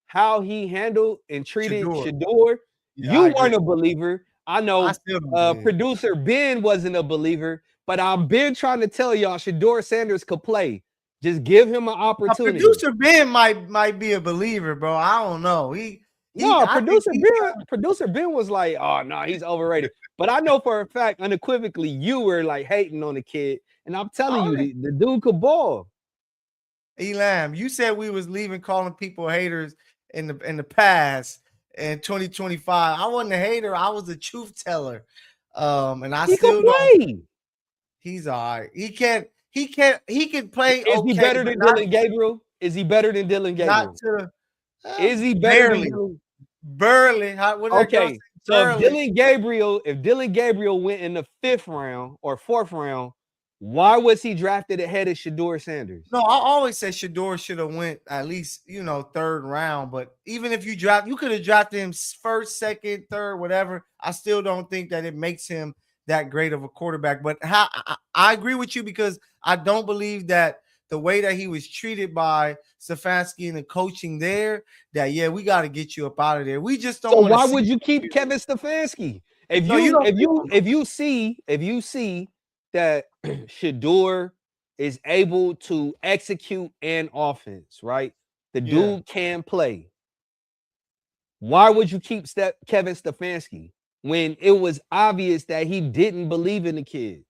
How he handled and treated Shador. Yeah, You weren't a believer. I know I still don't believe. producer Ben wasn't a believer, but I've been trying to tell y'all Shador Sanders could play. Just give him an opportunity. Producer Ben might be a believer, bro. I don't know. Producer Ben was like, oh no, he's overrated. But I know for a fact, unequivocally, you were like hating on the kid, and I'm telling you, the dude could ball. Elam, you said we was leaving calling people haters in the past in 2025. I wasn't a hater. I was a truth teller. And I still don't. He's all right. He can play. Is he better than Dylan Gabriel? Is he better than Dylan Gabriel? Is he better than Dylan? Barely. Okay. So if Dylan Gabriel went in the 5th round or 4th round, why was he drafted ahead of Shador Sanders? No, I always said Shador should have went at least, 3rd round. But even if you could have drafted him 1st, 2nd, 3rd, whatever. I still don't think that it makes him that great of a quarterback. But I agree with you because I don't believe that the way that he was treated by Stefanski and the coaching there, that we got to get you up out of there. We just don't. So why would you keep Kevin Stefanski? If you see that Shador is able to execute an offense, right? The dude can play. Why would you keep Kevin Stefanski when it was obvious that he didn't believe in the kid?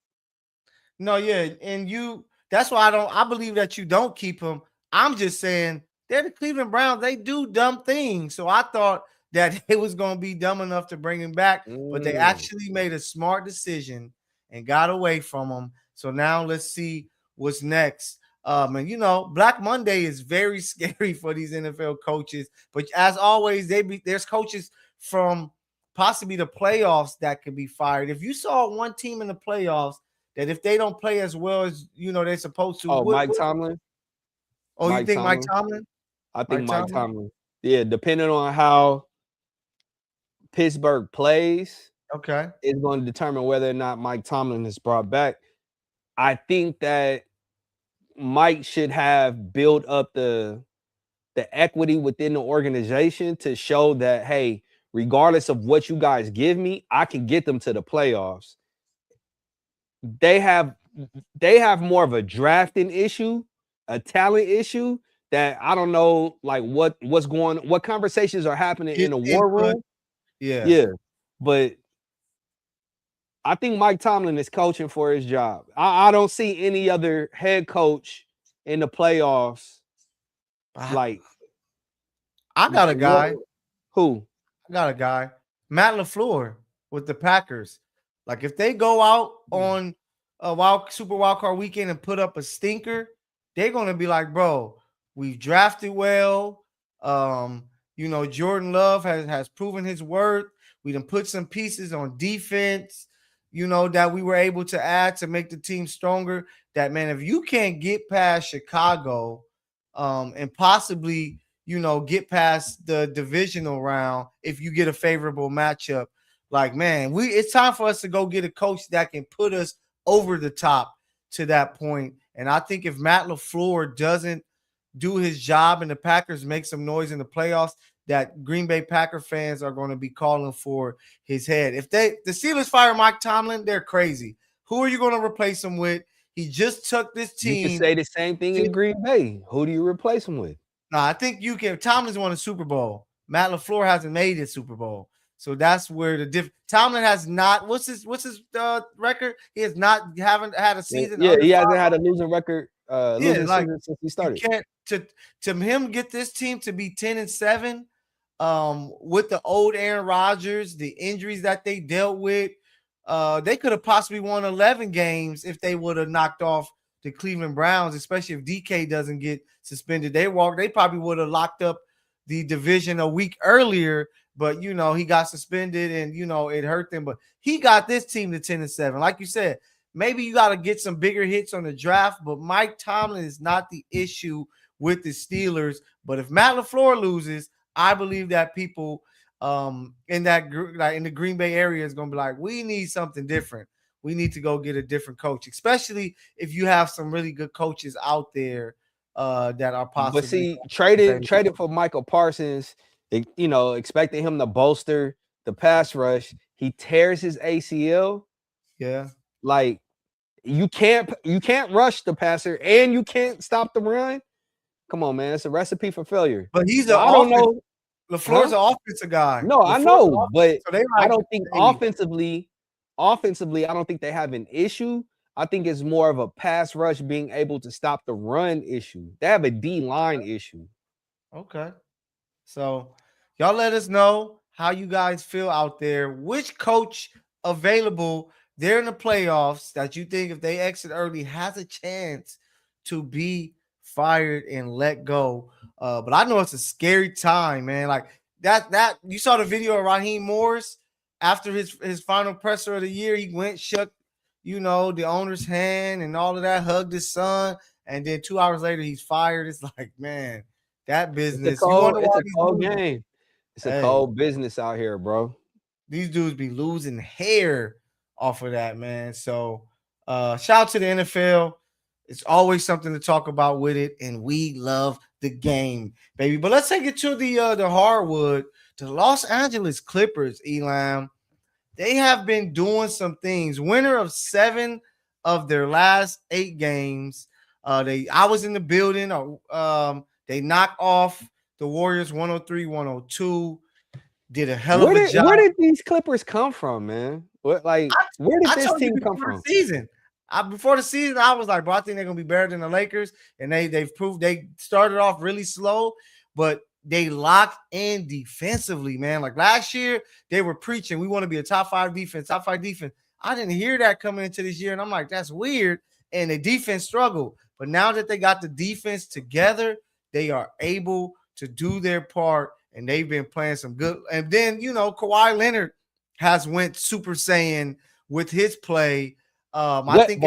No, and that's why I believe that you don't keep him. I'm just saying they're the Cleveland Browns. They do dumb things. So I thought that it was going to be dumb enough to bring him back, but they actually made a smart decision and got away from him. So now let's see what's next. And Black Monday is very scary for these NFL coaches. But as always, there's coaches from possibly the playoffs that could be fired. If you saw one team in the playoffs that if they don't play as well as they're supposed to. Mike Tomlin. Oh, you think Mike Tomlin? I think Mike Tomlin. Yeah, depending on how Pittsburgh plays, it's going to determine whether or not Mike Tomlin is brought back. I think that Mike should have built up the equity within the organization to show that, hey, regardless of what you guys give me, I can get them to the playoffs. They have more of a drafting issue, a talent issue that I don't know, like what conversations are happening in the war room. Yeah. But I think Mike Tomlin is coaching for his job. I don't see any other head coach in the playoffs. Like, I got a guy. Who? I got a guy. Matt LaFleur with the Packers. Like, if they go out on a Super Wild Card weekend and put up a stinker, they're gonna be like, bro, we've drafted well. Jordan Love has proven his worth. We done put some pieces on defense, that we were able to add to make the team stronger. That, man, if you can't get past Chicago, and possibly, get past the divisional round, if you get a favorable matchup, like, man, it's time for us to go get a coach that can put us over the top. to that point. And I think if Matt LaFleur doesn't do his job and the Packers make some noise in the playoffs, that Green Bay Packer fans are going to be calling for his head. If the Steelers fire Mike Tomlin, they're crazy. Who are you going to replace him with? He just took this team. You can say the same thing in Green Bay. Who do you replace him with? No, I think you can. Tomlin's won a Super Bowl. Matt LaFleur hasn't made a Super Bowl. So that's where the difference. Tomlin has not. What's his record? He haven't had a season. Yeah, he hasn't had a losing record. Losing season since he started. You can't to him get this team to be 10-7. With the old Aaron Rodgers, the injuries that they dealt with, they could have possibly won 11 games if they would have knocked off the Cleveland Browns, especially if DK doesn't get suspended. They probably would have locked up the division a week earlier, but he got suspended and it hurt them. But he got this team to 10-7. Like you said, maybe you got to get some bigger hits on the draft, but Mike Tomlin is not the issue with the Steelers. But if Matt LaFleur loses, I believe that people in the Green Bay area is going to be like, we need something different. We need to go get a different coach, especially if you have some really good coaches out there that are possible. But see, traded for Micah Parsons, expecting him to bolster the pass rush. He tears his ACL. Yeah. Like you can't rush the passer and you can't stop the run. Come on, man. It's a recipe for failure. But he's I don't know. LaFleur's an offensive guy. No, I know, but I don't think offensively, I don't think they have an issue. I think it's more of a pass rush being able to stop the run issue. They have a D-line issue. Okay. So y'all let us know how you guys feel out there. Which coach available there in the playoffs that you think if they exit early has a chance to be fired and let go? But I know it's a scary time, man. Like that you saw the video of Raheem Morris after his final presser of the year. He went, shook, the owner's hand and all of that, hugged his son, and then 2 hours later he's fired. It's like, man, that business. It's a cold game. It's a cold business out here, bro. These dudes be losing hair off of that, man. So shout out to the NFL. It's always something to talk about with it, and we love the game, baby. But let's take it to the hardwood. The Los Angeles Clippers, Elam. They have been doing some things. Winner of 7 of their last 8 games. I was in the building. They knocked off the Warriors 103-102. Did a hell of a job. Where did these Clippers come from, man? Where did this team come from? Before the season, I was like, bro, I think they're gonna be better than the Lakers, and they've proved. They started off really slow, but they locked in defensively, man. Like last year, they were preaching, we want to be a top 5 defense. I didn't hear that coming into this year, and I'm like, that's weird. And the defense struggled, but now that they got the defense together, they are able to do their part, and they've been playing some good. And then Kawhi Leonard has went Super Saiyan with his play. Wet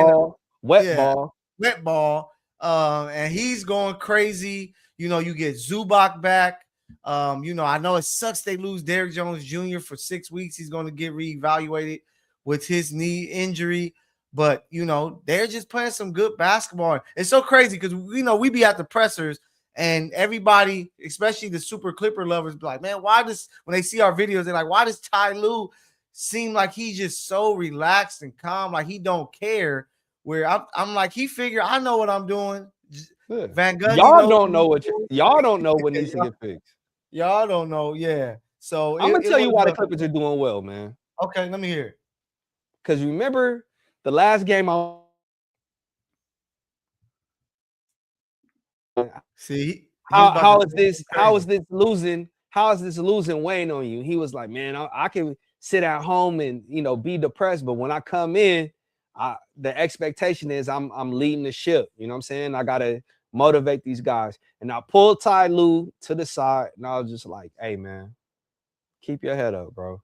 ball. And he's going crazy. You get Zubac back. I know it sucks they lose Derrick Jones Jr. for 6 weeks. He's going to get reevaluated with his knee injury. But, they're just playing some good basketball. It's so crazy because, we be at the pressers and everybody, especially the super Clipper lovers, be like, man, when they see our videos, they're like, why does Ty Lue seem like he's just so relaxed and calm, like he don't care? Where I'm like, he figure I know what I'm doing. Yeah. Van Gundy, y'all don't know what needs to get fixed. Y'all don't know, yeah. So I'm gonna tell you why the Clippers are doing well, man. Okay, let me hear it. Because remember the last game how is this losing weighing on you? He was like, man, I can sit at home and be depressed, but when I come in, the expectation is I'm leading the ship. You know what I'm saying? I gotta motivate these guys. And I pulled Ty Lue to the side, and I was just like, hey man, keep your head up, bro.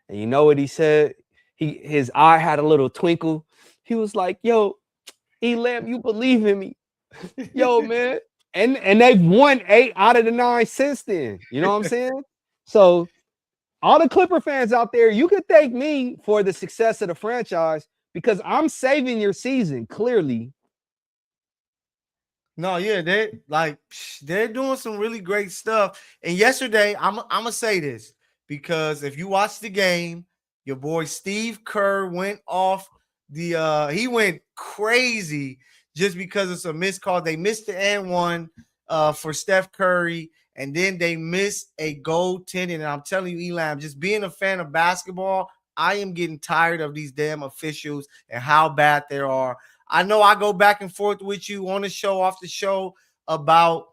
And you know what he said? His eye had a little twinkle. He was like, yo, Elam, you believe in me. Yo, man. And they've won 8 out of the 9 since then. You know what I'm saying? So all the Clipper fans out there, you can thank me for the success of the franchise because I'm saving your season clearly. No, yeah, they're doing some really great stuff. And yesterday, I'm gonna say this because if you watch the game, your boy Steve Kerr went off he went crazy just because of some missed call. They missed the and one for Steph Curry, and then they missed a goaltending. And I'm telling you, Elam, just being a fan of basketball, I am getting tired of these damn officials and how bad they are. I know I go back and forth with you on the show, off the show about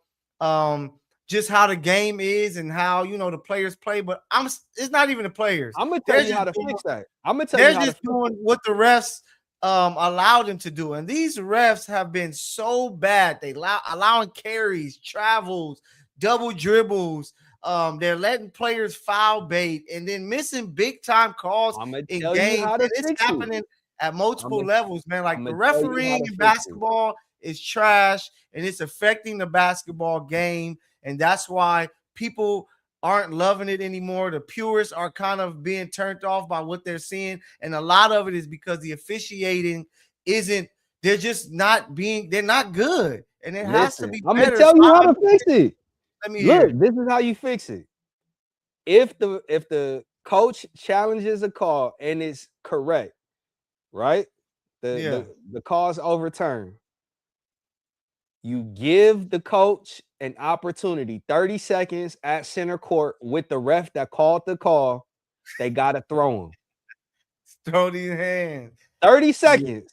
just how the game is and how the players play, but it's not even the players. I'm gonna tell you how to fix that. I'm gonna tell you They're how to just doing what the refs allowed them to do. And these refs have been so bad. They allowing carries, travels, double dribbles. They're letting players foul bait and then missing big time calls I'm gonna in tell you games. how And to it's fix happening it. at multiple levels, man. Like I'm the gonna tell you how refereeing to in fix it. basketball is trash and it's affecting the basketball game. And that's why people aren't loving it anymore. The purists are kind of being turned off by what they're seeing. And a lot of it is because the officiating they're just they're not good. And it has to Listen, be I'm gonna better. So tell you how to fix it. let me hear Look, it. this is how you fix it. If the coach challenges a call and it's correct, right? The Yeah. the call's overturned. You give the coach an opportunity, 30 seconds at center court with the ref that called the call. They gotta throw him. Throw these hands. 30 Yeah. seconds.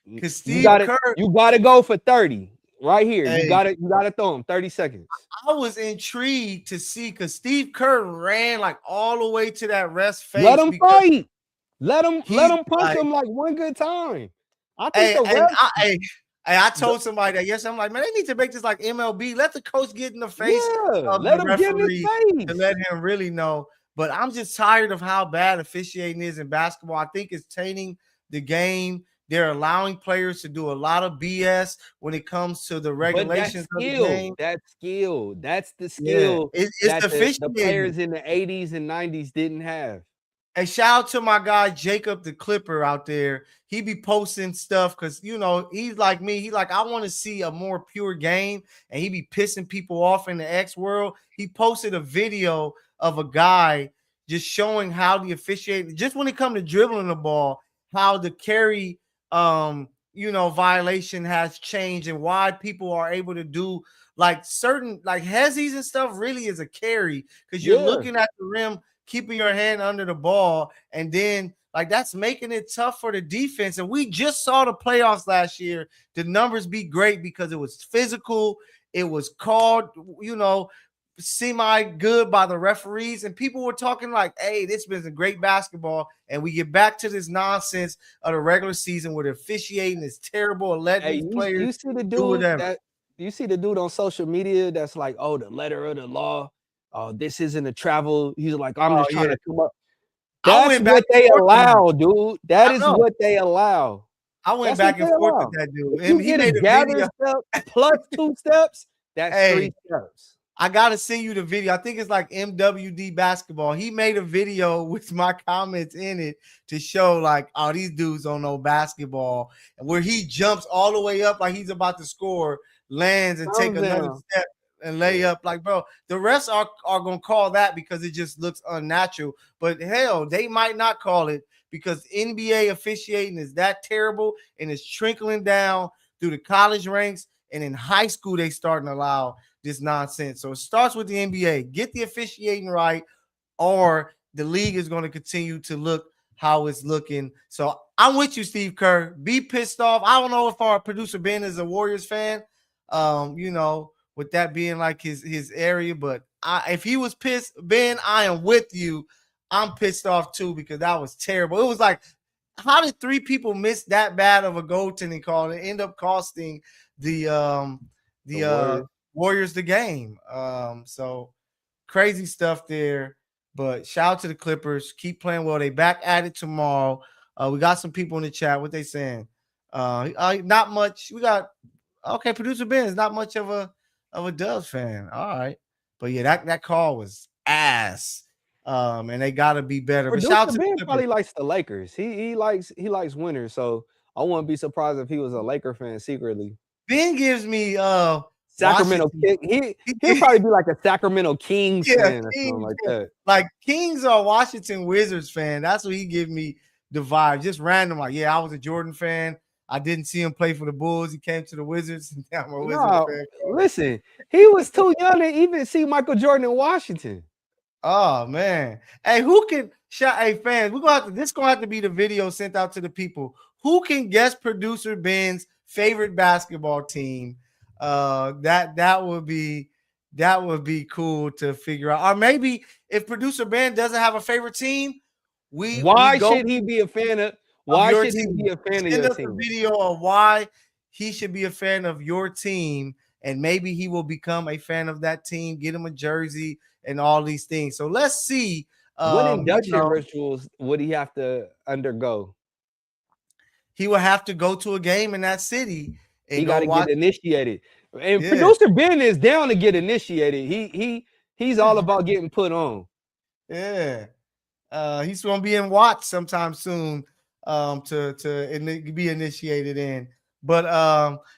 Because You Steve gotta Kerr, you gotta go for 30 right here. You hey, gotta throw him 30 seconds. I was intrigued to see because Steve Kerr ran like all the way to that ref's Let face him because fight. Let him he's punch like, him like one good time. I think hey, the and ref, I told somebody that yesterday. I'm like, man, they need to make this like MLB. Let the coach get in the face yeah, of let the him get in his referee to face. let him really know. But I'm just tired of how bad officiating is in basketball. I think it's tainting the game. They're allowing players to do a lot of BS when it comes to the But that's regulations of the skill. game. That's skill. That's the Yeah, skill it's that the the officiating. players in the 80s and 90s didn't have. Hey, shout out to my guy Jacob the Clipper out there. He be posting stuff because he's like me. He like, I want to see a more pure game, and he be pissing people off in the X world. He posted a video of a guy just showing how the officiating, just when it comes to dribbling the ball, how the carry violation has changed and why people are able to do like certain like hezzies and stuff really is a carry because you're Yeah. looking at the rim, keeping your hand under the ball, and then like that's making it tough for the defense. And we just saw the playoffs last year. The numbers be great because it was physical. It was called, semi good by the referees, and people were talking like, "Hey, this has been great basketball." And we get back to this nonsense of the regular season where the officiating is terrible and letting Hey, these players you see the do dude whatever. that you see the dude on social media that's like, oh, the letter of the law. Oh, this isn't a travel. He's like, I'm Oh just trying yeah, to come up. I That's went back what and they forth on that. allow, dude. That I is know. what they allow. I went That's what back they and forth with allow. that dude, If and you he get a made a gather video. step plus 2 steps, that's Hey, 3 steps. I gotta send you the video. I think it's like MWD basketball. He made a video with my comments in it to show like, oh, these dudes don't know basketball, and where he jumps all the way up like he's about to score, lands and take Thumbs another down. step and lay Yeah. up. Like, bro, the refs are gonna call that because it just looks unnatural. But hell, they might not call it because NBA officiating is that terrible and it's trickling down through the college ranks, and in high school they starting to allow this nonsense. So it starts with the NBA. Get the officiating right, or the league is going to continue to look how it's looking. So I'm with you, Steve Kerr. Be pissed off. I don't know if our producer Ben is a Warriors fan, with that being like his area, but if he was pissed, Ben, I am with you. I'm pissed off too because that was terrible. It was like, how did 3 people miss that bad of a goaltending call and end up costing the The Warriors. Warriors the game? So crazy stuff there. But shout out to the Clippers. Keep playing well. They back at it tomorrow. We got some people in the chat. What they saying? Not much. We got producer Ben is not much of a Dubs fan. All right. But yeah, that call was ass. And they got to be better. But shout Producer out to the Ben Clippers. probably likes the Lakers. He likes winners. So I wouldn't be surprised if he was a Laker fan secretly. Ben gives me Sacramento Washington. King. He'll probably be like a Sacramento Kings Yeah, fan or something Kings. like that. Like Kings or Washington Wizards fan. That's what he give me the vibe. Just random. Like, yeah, I was a Jordan fan. I didn't see him play for the Bulls. He came to the Wizards. And now I'm a Wizards No, fan. listen, he was too young to even see Michael Jordan in Washington. Oh man. Hey, who can hey fans? We're gonna have to this gonna have to be the video sent out to the people. Who can guess producer Ben's favorite basketball team? That would be cool to figure out. Or maybe if producer Ben doesn't have a favorite team, we Why go should he be a fan of? of Why your should he team. be a fan of Send your us a team? video of why he should be a fan of your team, and maybe he will become a fan of that team. Get him a jersey and all these things. So let's see. What induction rituals would he have to undergo? He will have to go to a game in that city and He go got to watch. get initiated. And Yeah, producer Ben is down to get initiated. He's all about getting put on. yeah. He's gonna be in Watch sometime soon. To be initiated in. But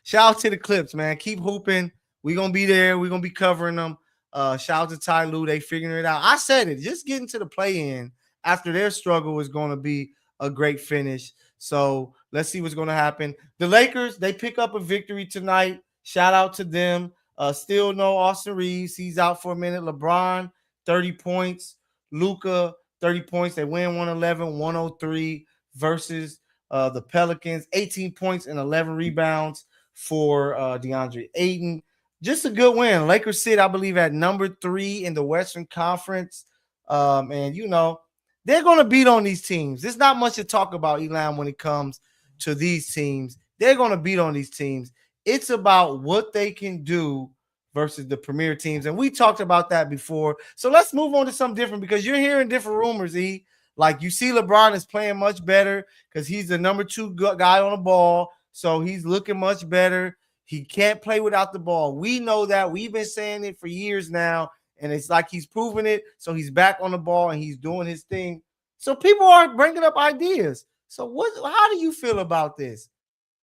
shout out to the Clips, man. Keep hooping. We're gonna be there. We're gonna be covering them. Shout out to Ty Lue. They figuring it out. I said it. Just getting to the play-in after their struggle is gonna be a great finish. So let's see what's gonna happen. The Lakers, they pick up a victory tonight. Shout out to them. Still no Austin Reeves. He's out for a minute. LeBron, 30 points. Luka, 30 points. They win 111-103 versus the Pelicans. 18 points and 11 rebounds for DeAndre Ayton. Just a good win. Lakers sit, I believe, at number 3 in the Western Conference. And, you know, they're going to beat on these teams. There's not much to talk about, Elam, when it comes to these teams. They're going to beat on these teams. It's about what they can do versus the premier teams. And we talked about that before. So let's move on to something different because you're hearing different rumors, E. Like you see LeBron is playing much better because he's the number 2 guy on the ball. So he's looking much better. He can't play without the ball. We know that. We've been saying it for years now. And it's like he's proven it. So he's back on the ball and he's doing his thing. So people are bringing up ideas. So how do you feel about this?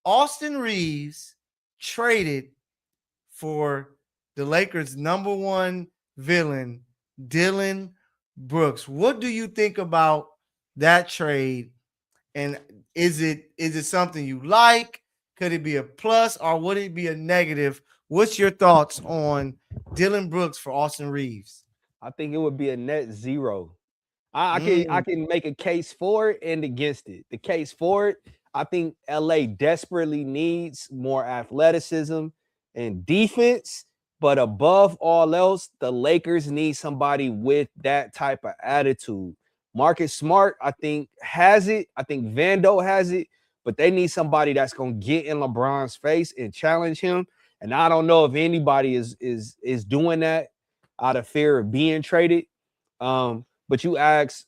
Austin Reeves traded for the Lakers' number 1 villain, Dillon Brooks. What do you think about that trade? And is it something you like? Could it be a plus or would it be a negative? What's your thoughts on Dillon Brooks for Austin Reeves? I think it would be a net zero. I can make a case for it and against it. The case for it, I think LA desperately needs more athleticism and defense, but above all else, the Lakers need somebody with that type of attitude. Marcus Smart, I think, has it. I think Vando has it, but they need somebody that's going to get in LeBron's face and challenge him. And I don't know if anybody is doing that out of fear of being traded. But you asked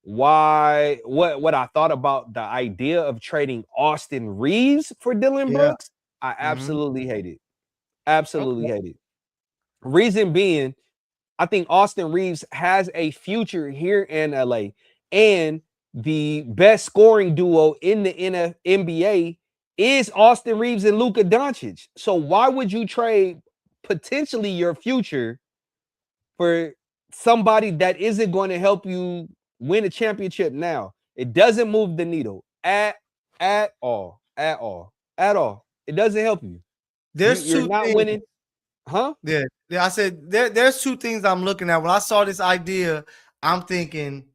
what I thought about the idea of trading Austin Reeves for Dillon Brooks. I absolutely hate it. Absolutely hate it. Reason being, I think Austin Reeves has a future here in LA, and the best scoring duo in the NBA is Austin Reeves and Luka Doncic. So why would you trade potentially your future for somebody that isn't going to help you win a championship now? It doesn't move the needle at all. It doesn't help you. You're not winning. Huh? Yeah. I said there's 2 things I'm looking at. When I saw this idea, I'm thinking,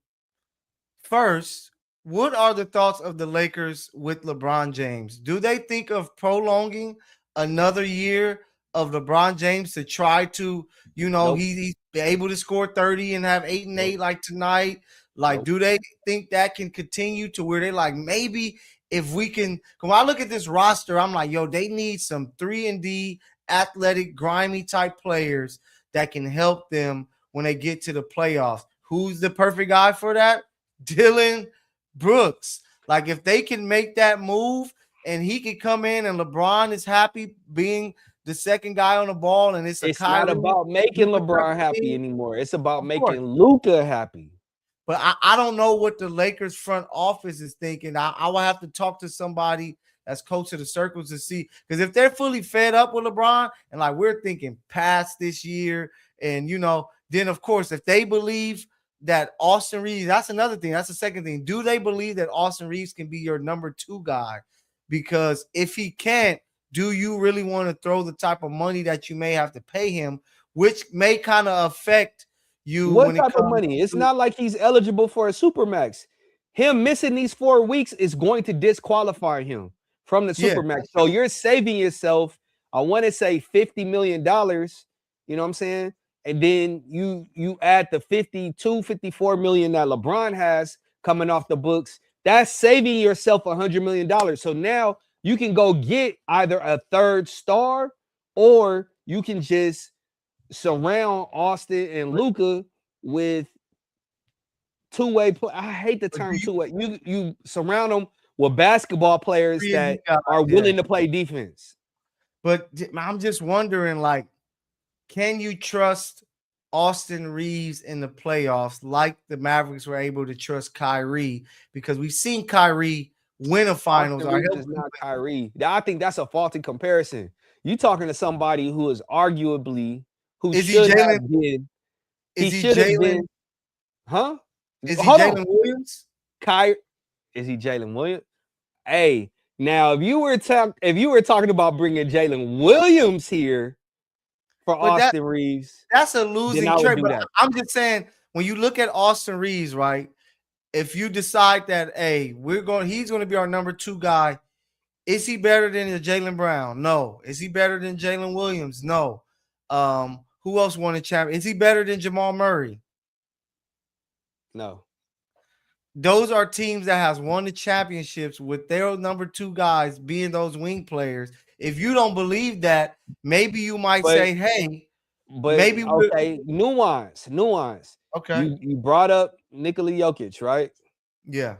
first, what are the thoughts of the Lakers with LeBron James? Do they think of prolonging another year of LeBron James to try to, Nope. he's able to score 30 and have 8 and 8 like tonight? Like, Nope. do they think that can continue to where they're like, maybe if we can, when I look at this roster, I'm like, yo, they need some 3-and-D athletic, grimy type players that can help them when they get to the playoffs. Who's the perfect guy for that? Dillon Brooks. Like, if they can make that move and he can come in and LeBron is happy being the second guy on the ball, and it's a It's not Kyrie, about making Luka type LeBron of happy team, anymore. It's about of course. making Luka happy. But I don't know what the Lakers front office is thinking. I will have to talk to somebody that's close to the circles to see, because if they're fully fed up with LeBron and like we're thinking past this year, and then of course if they believe that Austin Reeves, that's another thing. That's the second thing. Do they believe that Austin Reeves can be your number 2 guy? Because if he can't, do you really want to throw the type of money that you may have to pay him, which may kind of affect you What when it type of comes money? It's to, not like he's eligible for a supermax. Him missing these 4 weeks is going to disqualify him from the yeah, supermax. So you're saving yourself, I want to say $50 million. You know what I'm saying? And then you add the 52, 54 million that LeBron has coming off the books. That's saving yourself $100 million. So now you can go get either a third star, or you can just surround Austin and Luka with two-way play. I hate the term two-way. You surround them with basketball players that are willing to play defense. But I'm just wondering, like, can you trust Austin Reeves in the playoffs like the Mavericks were able to trust Kyrie? Because we've seen Kyrie win a finals. Is not Kyrie. I think that's a faulty comparison. You talking to somebody who is arguably who should have been. He should have been. Huh? Is he Jalen Williams? Is he Jalen Williams? Hey, now if you were talking about bringing Jalen Williams here for Austin Reeves, that's a losing trade. But I'm just saying, when you look at Austin Reeves, right? If you decide that, hey, he's going to be our number 2 guy, is he better than Jaylen Brown? No. Is he better than Jalen Williams? No. Who else won a champion? Is he better than Jamal Murray? No. Those are teams that has won the championships with their number 2 guys being those wing players. If you don't believe that, maybe you might say, hey, maybe nuance. Okay. You brought up Nikola Jokic, right? Yeah.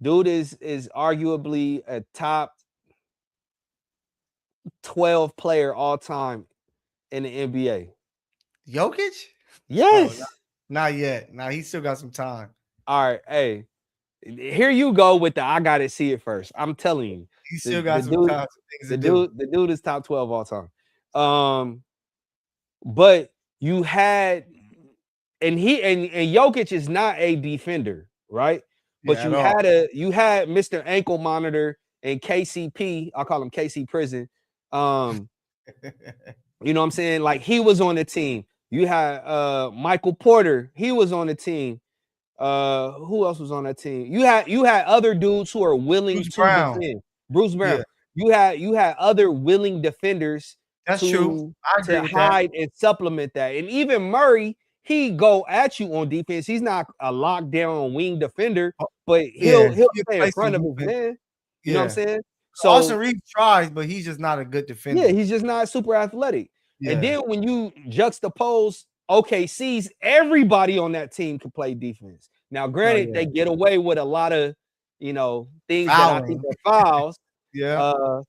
Dude is arguably a top 12 player all time in the NBA. Jokic? Yes. Oh, not yet. Now he still got some time. All right. Hey, here you go with the I gotta see it first. I'm telling you. He still got some time. The dude is top 12 all time. But you had and Jokic is not a defender, right? But you had Mr. Ankle Monitor and KCP. I'll call him KC Prison. You know what I'm saying? Like, he was on the team. You had Michael Porter. He was on the team. Who else was on that team? You had other dudes who are willing to defend. Bruce Brown. Yeah. You had other willing defenders. That's true. I agree with hide and supplement that. And even Murray, he go at you on defense. He's not a lockdown wing defender, but he'll stay in front of his man. You know what I'm saying? So Austin Reeves tries, but he's just not a good defender. Yeah, he's just not super athletic. Yeah. And then when you juxtapose OKC's, everybody on that team can play defense. Now, granted, they get away with a lot of, things that I think are fouls. Yeah.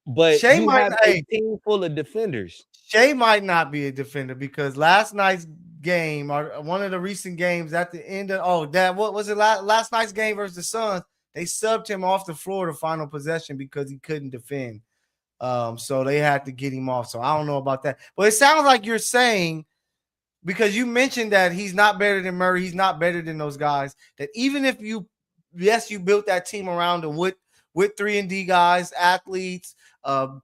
But Shea you have a team full of defenders. Shea might not be a defender, because last night's game, or one of the recent games at the end of what was it? Last night's game versus the Suns, they subbed him off the floor the final possession because he couldn't defend. So they had to get him off. So I don't know about that. But it sounds like you're saying, because you mentioned that he's not better than Murray, he's not better than those guys, that even if you built that team around him with 3-and-D guys, athletes,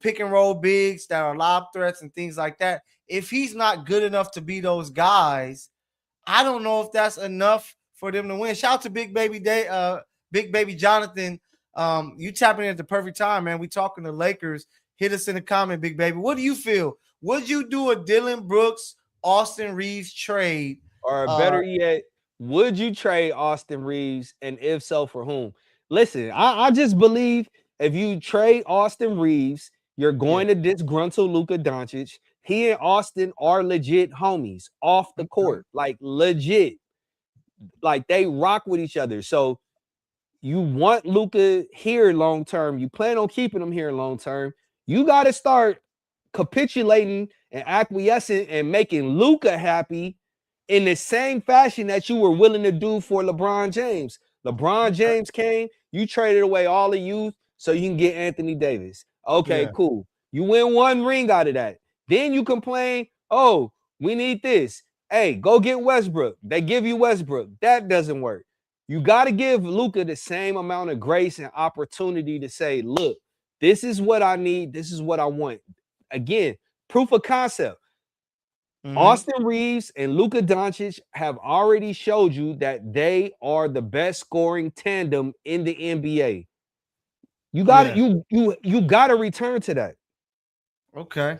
pick and roll bigs that are lob threats and things like that, if he's not good enough to be those guys, I don't know if that's enough for them to win. Shout out to Big Baby Jonathan. You tapping in at the perfect time, man. We talking to Lakers. Hit us in the comment, Big Baby. What do you feel? Would you do a Dylan Brooks, Austin Reeves trade? Or better yet, would you trade Austin Reeves, and if so, for whom? Listen, I just believe if you trade Austin Reeves, you're going to disgruntle Luka Doncic. He and Austin are legit homies off the court, like legit. Like, they rock with each other. So you want Luka here long term. You plan on keeping him here long term. You got to start capitulating and acquiescing and making Luka happy in the same fashion that you were willing to do for LeBron James. LeBron James came, you traded away all the youth so you can get Anthony Davis. Okay, Yeah. cool. You win one ring out of that. Then you complain, oh, we need this. Hey, go get Westbrook. They give you Westbrook. That doesn't work. You got to give Luka the same amount of grace and opportunity to say, look, this is what I need. This is what I want. Again, proof of concept. Austin Reeves and Luka Doncic have already showed you that they are the best scoring tandem in the NBA. You got to you got to return to that. Okay.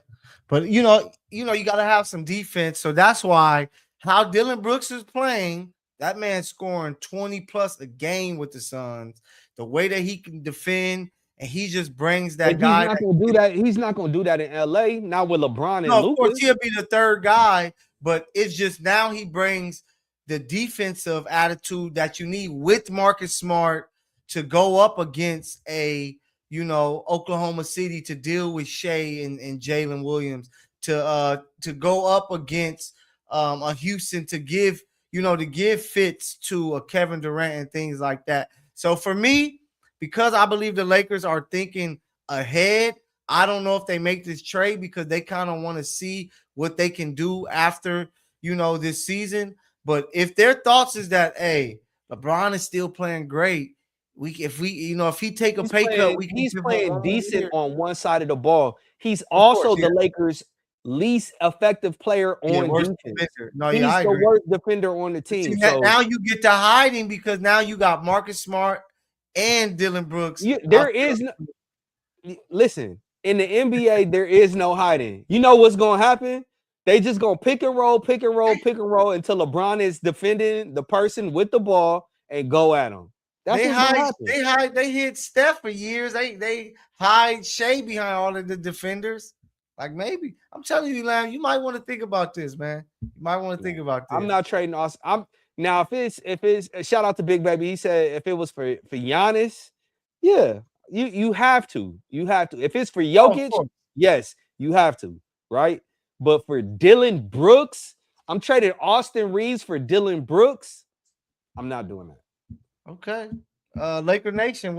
But you got to have some defense. So that's why how Dylan Brooks is playing, that man scoring 20 plus a game with the Suns, the way that he can defend, and he just brings that But guy. He's not going to do that. He's not going to do that in LA. Not with LeBron and No, of Luka. course he'll be the third guy, but it's just now he brings the defensive attitude that you need with Marcus Smart to go up against a Oklahoma City, to deal with Shea and Jalen Williams, to go up against a Houston, to give fits to a Kevin Durant and things like that. So for me, because I believe the Lakers are thinking ahead, I don't know if they make this trade because they kind of want to see what they can do after this season. But if their thoughts is that, hey, LeBron is still playing great, if he take a pay cut, we can. He's playing decent here on one side of the ball. He's also the Lakers' least effective player on defense. No, he's I the agree. worst defender on the team. So now you get to hiding because now you got Marcus Smart and Dylan Brooks. Listen, in the NBA, there is no hiding. You know what's going to happen? They just going to pick and roll until LeBron is defending the person with the ball and go at him. That's they hid Steph for years. They hide Shea behind all of the defenders. Like, maybe I'm telling you, Lamb, you might want to think about this, man. You might want to think about this. I'm not trading Austin. Now if it's shout out to Big Baby. He said if it was for Giannis, yeah, you have to. If it's for Jokic, yes, you have to, right? But for Dylan Brooks, I'm trading Austin Reeves for Dylan Brooks. I'm not doing that. Okay. Laker Nation,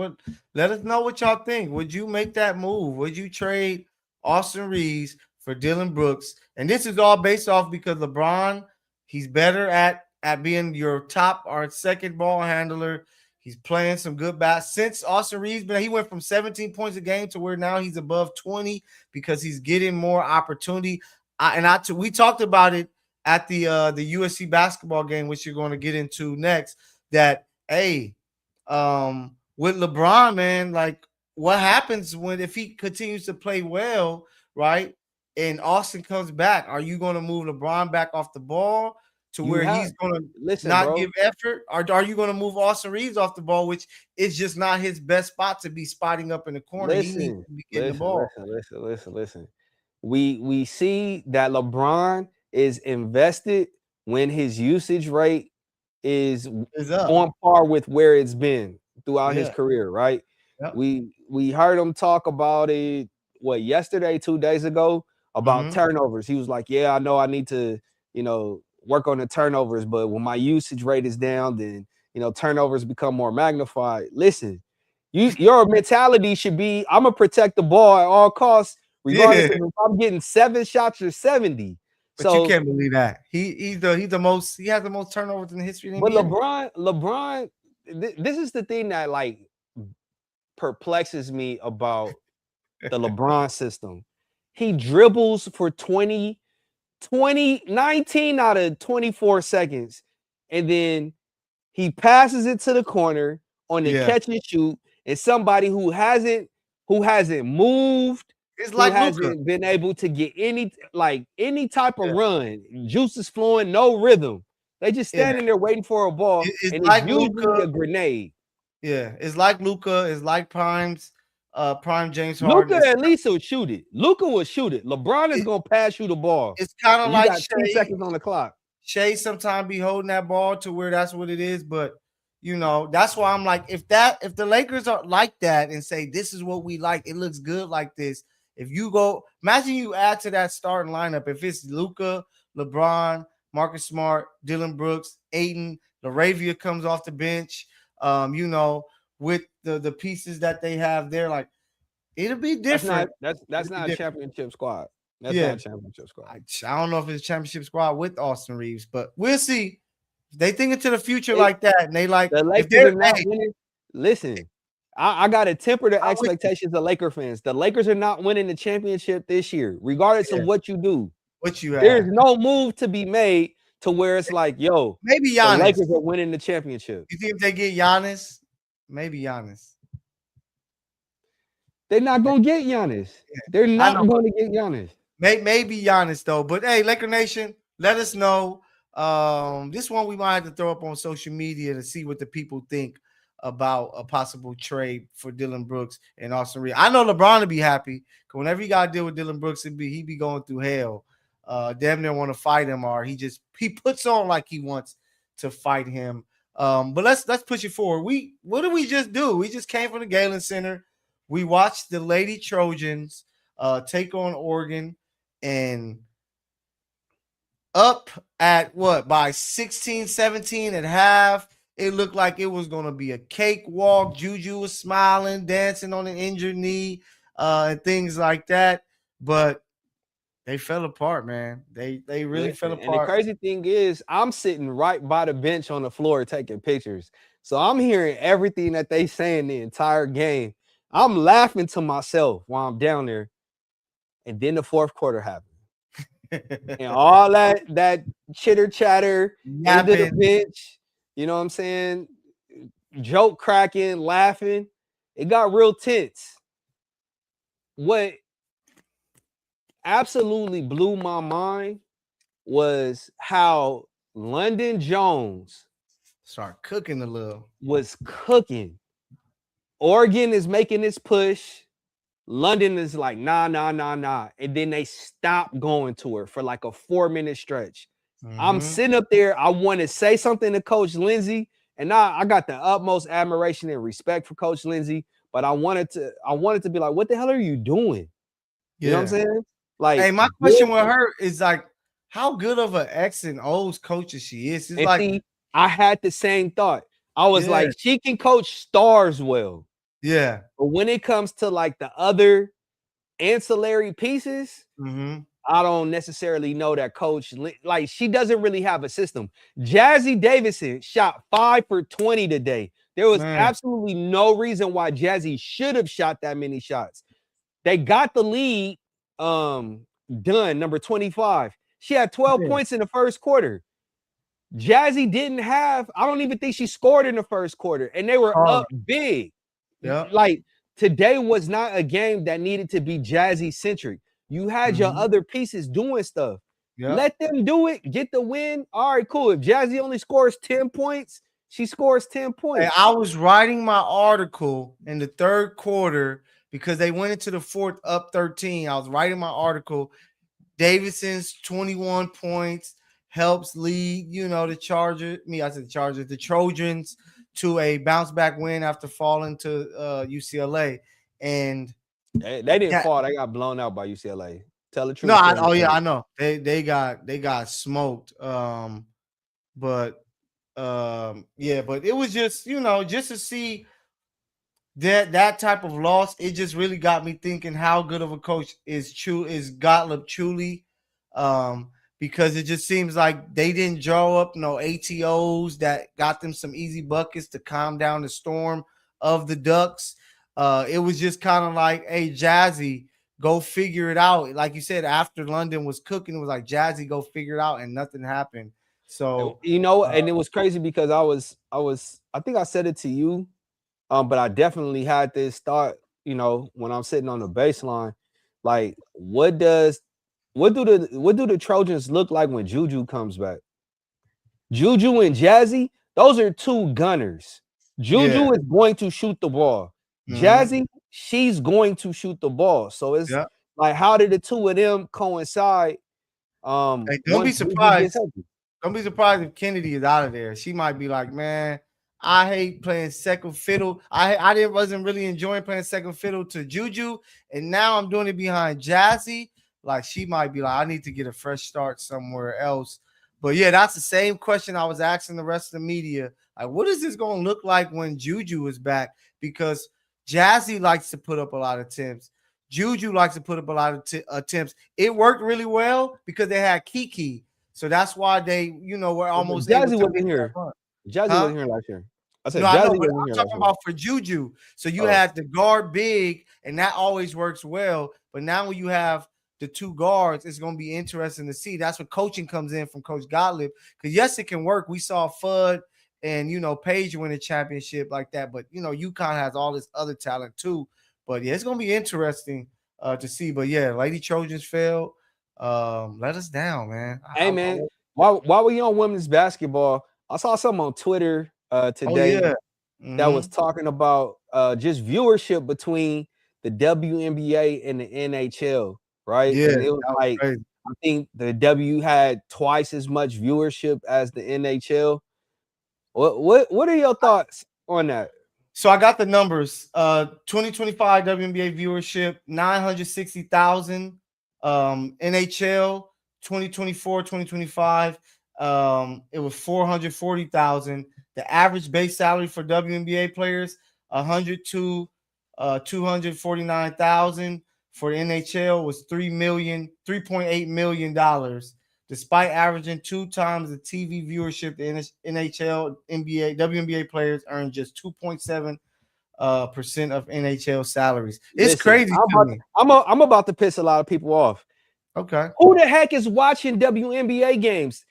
let us know what y'all think. Would you make that move? Would you trade Austin Reeves for Dylan Brooks? And this is all based off because LeBron, he's better at being your top or second ball handler. He's playing some good bats. Since Austin Reeves, he went from 17 points a game to where now he's above 20 because he's getting more opportunity. We talked about it at the USC basketball game, which you're going to get into next, that, hey, with LeBron, man, like, what happens if he continues to play well, right? And Austin comes back, are you going to move LeBron back off the ball to where he's going to not give effort? Or are you going to move Austin Reeves off the ball, which is just not his best spot to be spotting up in the corner? He needs to be getting the ball. Listen. We see that LeBron is invested when his usage rate is on par with where it's been throughout his career, right? Yep. We heard him talk about it yesterday, 2 days ago, about turnovers. He was like, yeah, I know I need to, work on the turnovers, but when my usage rate is down, then turnovers become more magnified. Listen, your mentality should be, I'm gonna protect the ball at all costs, regardless of if I'm getting 7 shots or 70. But you can't believe that. He has the most turnovers in the history of the NBA. But LeBron, this is the thing that like perplexes me about the LeBron system. He dribbles for 19 out of 24 seconds, and then he passes it to the corner on the catch and shoot, and somebody who hasn't moved, it's like hasn't been able to get any type of run, juices flowing, no rhythm. They just standing there waiting for a ball, and like it's usually a grenade. Yeah, it's like Luka, it's like prime James Harden. Luka at least will shoot it. Luka will shoot it. LeBron is gonna pass you the ball. It's kind of like Shea, 2 seconds on the clock. Shea sometimes be holding that ball to where that's what it is, but that's why I'm like, if the Lakers are like that and say this is what we like, it looks good like this, If you go, imagine you add to that starting lineup. If it's Luka, LeBron, Marcus Smart, Dylan Brooks, Ayton, Laravia comes off the bench. With the pieces that they have there, like it'll be That's not different. that's It'll be not a different. championship squad. That's not Yeah, a championship squad. I don't know if it's a championship squad with Austin Reeves, but we'll see. If they think into the future They, like that, and they like the if Lakers they're are not hey, winning. Listen, I gotta temper the I'm with you. expectations of Laker fans. The Lakers are not winning the championship this year, regardless Yeah, of what you do. what you There's have. no move to be made to where it's like, yo, Maybe the Giannis. Lakers are winning the championship. You think if they get Giannis, maybe Giannis. They're not gonna get Giannis. They're I not know, going to get Giannis. maybe Giannis though. But hey, Laker Nation, let us know. This one we might have to throw up on social media to see what the people think about a possible trade for Dylan Brooks and Austin Reeves. I know LeBron would be happy because whenever he got to deal with Dylan Brooks, he be going through hell. Damn near want to fight him, or he puts on like he wants to fight him. But let's push it forward. What did we just do? We just came from the Galen Center. We watched the Lady Trojans take on Oregon, and up at what by 16, 17 at half. It looked like it was going to be a cakewalk. Juju was smiling, dancing on an injured knee, and things like that. But they fell apart, man. They really fell And the apart. crazy thing is, I'm sitting right by the bench on the floor taking pictures. So I'm hearing everything that they saying the entire game. I'm laughing to myself while I'm down there. And then the fourth quarter happened. And all that chitter chatter into the bench, you know what I'm saying? Joke cracking, laughing. It got real tense. What absolutely blew my mind was how London Jones start cooking a little. Was cooking. Oregon is making this push. London is like, nah. And then they stop going to her for like a 4-minute stretch. I'm sitting up there. I want to say something to Coach Lindsey. And I got the utmost admiration and respect for Coach Lindsey. But I wanted to be like, what the hell are you doing? You know what I'm saying? Like, hey, my question with her is like, how good of an X and O's coach she is. It's like, see, I had the same thought. I was like, she can coach stars well. Yeah. But when it comes to like the other ancillary pieces, I don't necessarily know that coach. Like, she doesn't really have a system. Jazzy Davison shot 5 for 20 today. There was absolutely no reason why Jazzy should have shot that many shots. They got the lead done, number 25. She had 12 points in the first quarter. Jazzy didn't have, I don't even think she scored in the first quarter, and they were up big. Like, today was not a game that needed to be Jazzy centric. You had your other pieces doing stuff. Let them do it, get the win. All right, cool. If Jazzy only scores 10 points, she scores 10 points. Hey, I was writing my article in the third quarter because they went into the fourth up 13. I was writing my article. Davidson's 21 points helps lead, the the Trojans to a bounce back win after falling to UCLA. And they didn't fall. They got blown out by UCLA. Tell the truth. No, I know. They got smoked. But it was just, just to see that type of loss, it just really got me thinking how good of a coach is Gottlieb truly. Because it just seems like they didn't draw up no ATOs that got them some easy buckets to calm down the storm of the Ducks. It was just kind of like, hey, Jazzy, go figure it out. Like you said, after London was cooking, it was like, Jazzy, go figure it out, and nothing happened. So and it was crazy because I think I said it to you, but I definitely had this thought, when I'm sitting on the baseline, like, what do the Trojans look like when Juju comes back? Juju and Jazzy, those are two gunners. Juju is going to shoot the ball. Jazzy, she's going to shoot the ball. So it's like, how did the two of them coincide? Hey, don't be surprised. Don't be surprised if Kennedy is out of there. She might be like, man, I hate playing second fiddle. I didn't wasn't really enjoying playing second fiddle to Juju, and now I'm doing it behind Jazzy. Like she might be like, I need to get a fresh start somewhere else. But yeah, that's the same question I was asking the rest of the media. Like, what is this going to look like when Juju is back? Because Jazzy likes to put up a lot of attempts. Juju likes to put up a lot of attempts. It worked really well because they had Kiki. So that's why they, were But almost able Jazzy to wasn't make that here. run. Jazzy Huh? wasn't here last year. I No, said I know, Jazzy but wasn't I'm here last talking year. about for Juju. So you Oh, had the guard big, and that always works well. But now when you have the two guards, it's going to be interesting to see. That's what coaching comes in from Coach Gottlieb. Because yes, it can work. We saw Fudd and Page win a championship like that. But UConn has all this other talent too. But yeah, it's going to be interesting to see. But yeah, Lady Trojans failed. Let us down, man. hey man, while we on women's basketball, I saw something on Twitter Oh today yeah. that was Mm-hmm. talking about just viewership between the WNBA and the NHL, right? Yeah, And it was that was like crazy. I think the W had twice as much viewership as the NHL. What are your thoughts on that? So I got the numbers. 2025 WNBA viewership 960,000. NHL 2024 2025 it was 440,000. The average base salary for WNBA players 100 to 249,000. For the NHL was 3.8 million dollars. Despite averaging 2 times the TV viewership, the NHL, NBA, WNBA players earn just 2.7% of NHL salaries. It's Listen, crazy to me. I'm about to piss a lot of people off. Okay. Who the heck is watching WNBA games?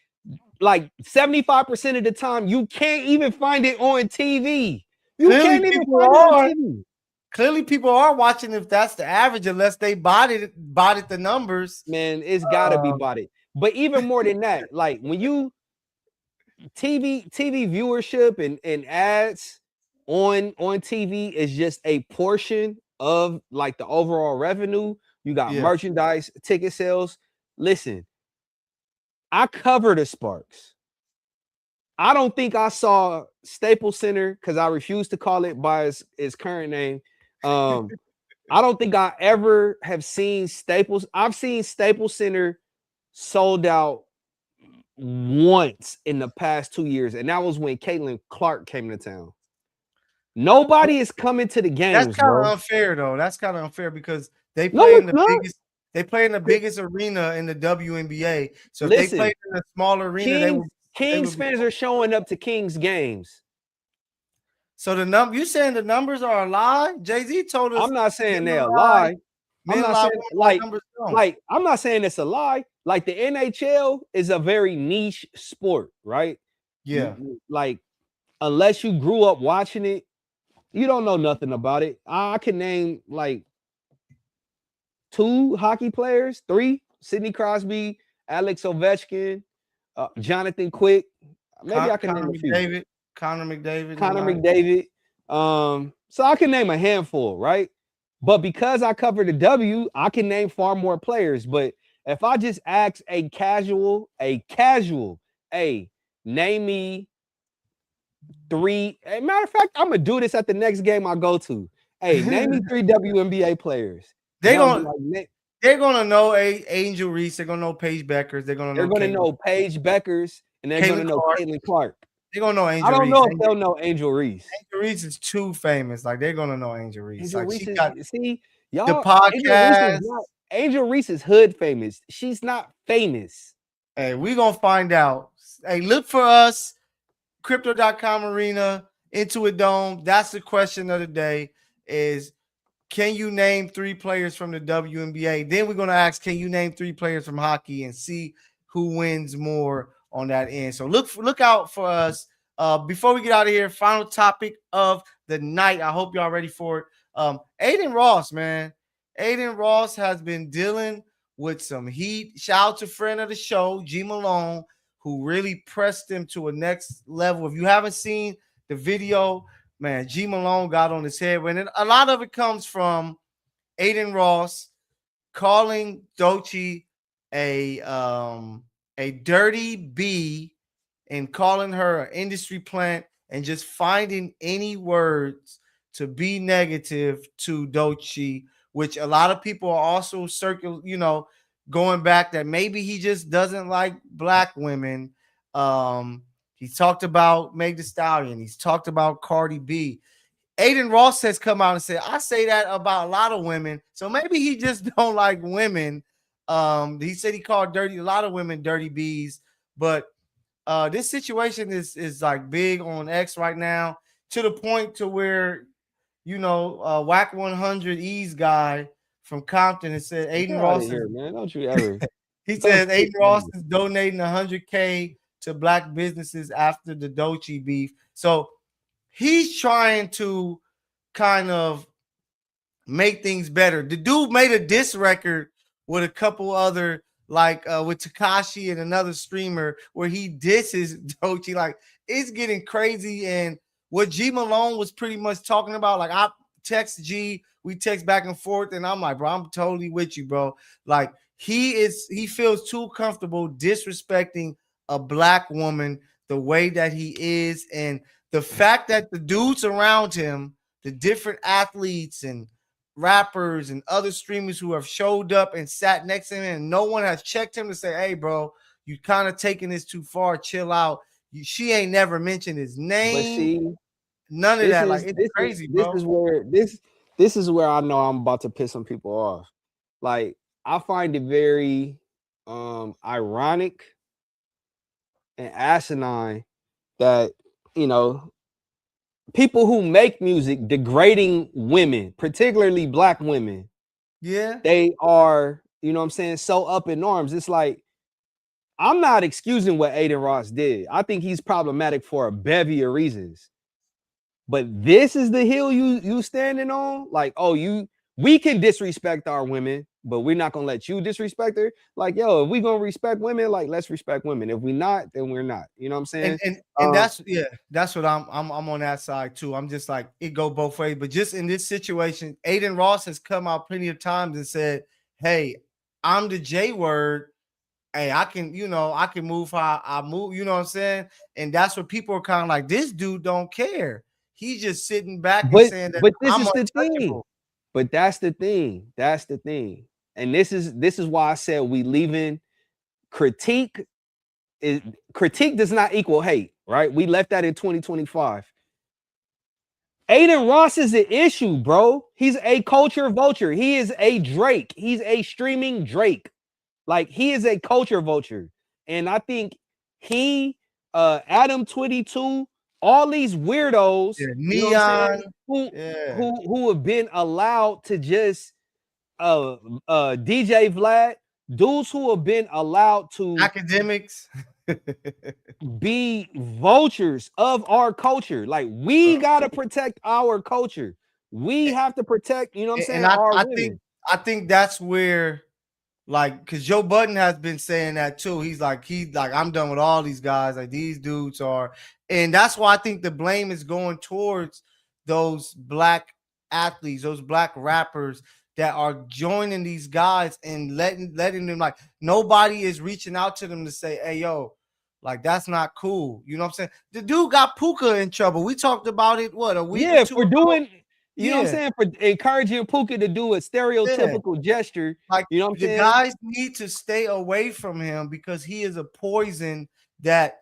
Like 75% of the time, you can't even find it on TV. You Clearly can't even people find it on are. TV. Clearly people are watching if that's the average, unless they bought it the numbers. Man, it's gotta be Um, bought it. But even more than that, like when you TV viewership and ads on TV is just a portion of like the overall revenue. You got yeah. merchandise, ticket sales. Listen, I cover the Sparks. I don't think I saw Staples Center because I refuse to call it by its current name. Um, I don't think I ever have seen Staples. I've seen Staples Center sold out once in the past 2 years, and that was when Caitlin Clark came to town. Nobody is coming to the That's games, kind bro. of unfair though. That's kind of unfair because they No, play in it's the not. biggest they play in the biggest arena in the WNBA. So if they Listen, played in a smaller arena, Kings they Kings would be. fans are showing up to Kings games. So you saying the numbers are a lie? Jay-Z told us I'm not saying men they're a lie, lie. I'm men not lie, saying women lie, numbers don't. I'm not saying it's a lie. Like the NHL is a very niche sport, right? Yeah. Like unless you grew up watching it, you don't know nothing about it. I can name like 2 hockey players, 3: Sidney Crosby, Alex Ovechkin, Jonathan Quick. Maybe I can Connor name a few. McDavid. Connor McDavid. You Connor might. McDavid. So I can name a handful, right? But because I cover the W, I can name far more players. But if I just ask hey, name me 3. Matter of fact, I'm gonna do this at the next game I go to. Hey, name me 3 WNBA players. And they they'll be gonna like, they're gonna know Angel Reese. They're gonna know Paige Beckers. They're gonna they're know gonna know Paige Beckers and they're gonna Caitlin know Clark. Caitlin Clark. They're gonna know I Angel don't Reese. know if they'll know Angel Reese. Angel Reese is too famous. Like they're gonna know Angel Reese. Angel Like Reese she got is see the y'all. podcast. Angel Reese is hood famous. She's not famous. Hey, we gonna find out. Hey, look for us, crypto.com arena, Intuit Dome. That's the question of the day is can you name 3 players from the WNBA? Then we're gonna ask, can you name 3 players from hockey and see who wins more on that end. So look out for us. Before we get out of here, final topic of the night. I hope y'all ready for it. Aiden Ross, man. Aiden Ross has been dealing with some heat. Shout out to friend of the show, G Malone, who really pressed him to a next level. If you haven't seen the video, man, G Malone got on his head. And a lot of it comes from Aiden Ross calling Doechii a dirty B and calling her an industry plant and just finding any words to be negative to Doechii, which a lot of people are also going back that maybe he just doesn't like black women. He talked about Meg Thee Stallion. He's talked about Cardi B. Aiden Ross has come out and said, I say that about a lot of women. So maybe he just don't like women. He said he called a lot of women dirty bees. But this situation is like big on X right now, to the point to where, Whack 100 Ease guy from Compton has said Get Aiden out of Ross is here, man. Don't you ever. he Don't says Aiden you Ross ever. is donating 100K to black businesses after the Doechii beef. So he's trying to kind of make things better. The dude made a diss record with a couple other, like with Takashi and another streamer, where he disses Doechii. Like, it's getting crazy. And what G Malone was pretty much talking about, like, I text G, we text back and forth, and I'm like, bro, I'm totally with you, bro. Like, he feels too comfortable disrespecting a black woman the way that he is. And the fact that the dudes around him, the different athletes and rappers and other streamers who have showed up and sat next to him, and no one has checked him to say, hey, bro, you kind of taking this too far, chill out. She ain't never mentioned his But name, see, none of this that. is Like, it's this is crazy, this bro. is where this is where I know I'm about to piss some people off. Like, I find it very ironic and asinine that, you know, people who make music degrading women, particularly black women, Yeah. they are, what I'm saying, so up in arms. It's like, I'm not excusing what Aiden Ross did. I think he's problematic for a bevy of reasons. But this is the hill you standing on. Like, oh, we can disrespect our women, but we're not gonna let you disrespect her. Like, yo, if we gonna respect women, like, let's respect women. If we not, then we're not. You know what I'm And saying? and and Um, that's what I'm on that side too. I'm just like, it go both ways. But just in this situation, Aiden Ross has come out plenty of times and said, hey, I'm the J word. Hey, I can move how I move, you know what I'm saying? And that's what people are kind of like, this dude don't care. He's just sitting back and but saying that but this I'm is the thing. untouchable. But that's the thing. That's the thing. And this is why I said we leaving critique. Is critique does not equal hate, right? We left that in 2025. Aiden Ross is an issue, bro. He's a culture vulture. He is a Drake. He's a streaming Drake. Like, he is a culture vulture. And I think he, Adam 22, all these weirdos, Yeah, you know what I'm neon. saying, who Yeah. who have been allowed to just DJ Vlad, dudes who have been allowed to Academics. be vultures of our culture. Like, we Bro. gotta protect our culture. We have to protect, you know what I'm And saying, I, our I think women. I think that's where, like, because Joe Budden has been saying that too. He's like, I'm done with all these guys. Like, these dudes are, and that's why I think the blame is going towards those black athletes, those black rappers that are joining these guys and letting them, like, nobody is reaching out to them to say, hey, yo, like, that's not cool. You know what I'm saying? The dude got Puka in trouble. We talked about it, what, a week or Yeah, two for ago? doing, you know what I'm Yeah, saying, for encouraging Puka to do a yeah. stereotypical gesture, Like, you know what I'm the saying? guys need to stay away from him because he is a poison that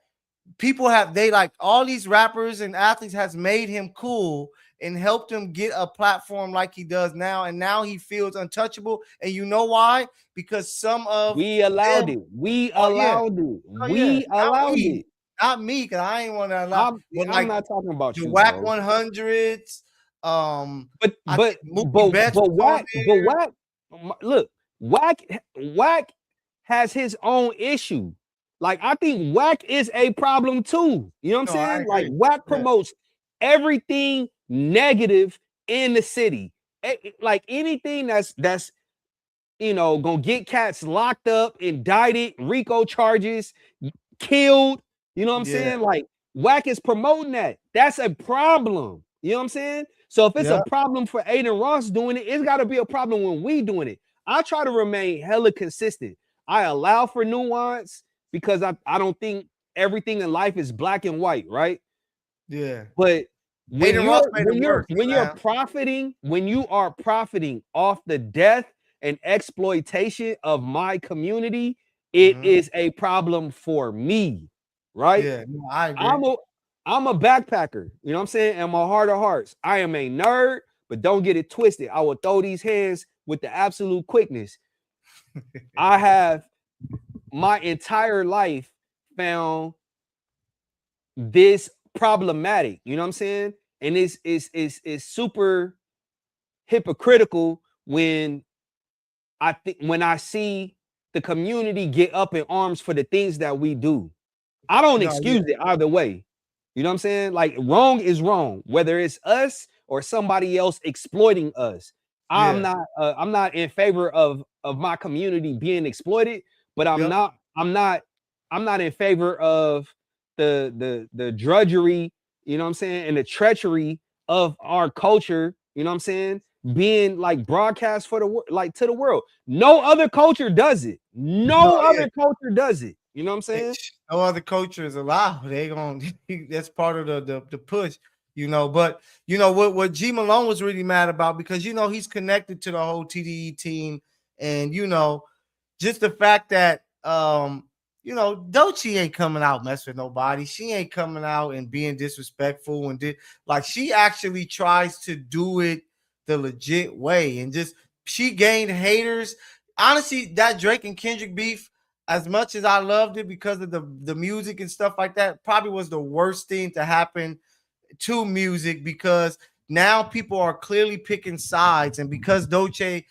people have. They, like, all these rappers and athletes has made him cool and helped him get a platform like he does now. And now he feels untouchable. And you know why? Because some of We allowed them, it. We oh yeah, allowed it. oh yeah, We allowed it. not me, because I ain't want to allow. I'm But I'm like not talking about the you, Whack bro. 100s, But I think but Mookie Betts was on but there. Wack, look, Wack has his own issue. Like, I think Wack is a problem too. You know what I'm No, I saying? Like, agree. Wack Yeah, promotes everything negative in the city. Like, anything that's gonna get cats locked up, indicted, RICO charges, killed. You know what I'm yeah, saying? Like, Wack is promoting that. That's a problem. You know what I'm saying? So if it's a yeah. problem for Aiden Ross doing it, it's got to be a problem when we doing it. I try to remain hella consistent. I allow for nuance because I don't think everything in life is black and white, right? Yeah. But Aiden Ross made it worse. when you are profiting off the death and exploitation of my community, it is a problem for me, right? Yeah, no, I agree. I'm a I'm a backpacker, you know what I'm saying? And my heart of hearts, I am a nerd, but don't get it twisted. I will throw these hands with the absolute quickness. I have my entire life found this problematic, you know what I'm saying? And it's super hypocritical when I see the community get up in arms for the things that we do. I don't No, yeah, excuse it either way. You know what I'm saying? Like wrong is wrong, whether it's us or somebody else exploiting us. yeah, I'm not in favor of my community being exploited, but yep. I'm not in favor of the drudgery, you know what I'm saying, and the treachery of our culture, you know what I'm saying, being like broadcast for like to the world. No other culture does it. No, No yeah. other culture does it. You know what I'm saying? No other culture is allowed. They gonna that's part of the push, But what G Malone was really mad about because he's connected to the whole TDE team, and just the fact that Doechii ain't coming out mess with nobody. She ain't coming out and being disrespectful and like she actually tries to do it the legit way and just she gained haters. Honestly, that Drake and Kendrick beef, as much as I loved it because of the music and stuff like that, probably was the worst thing to happen to music because now people are clearly picking sides, and because Doechii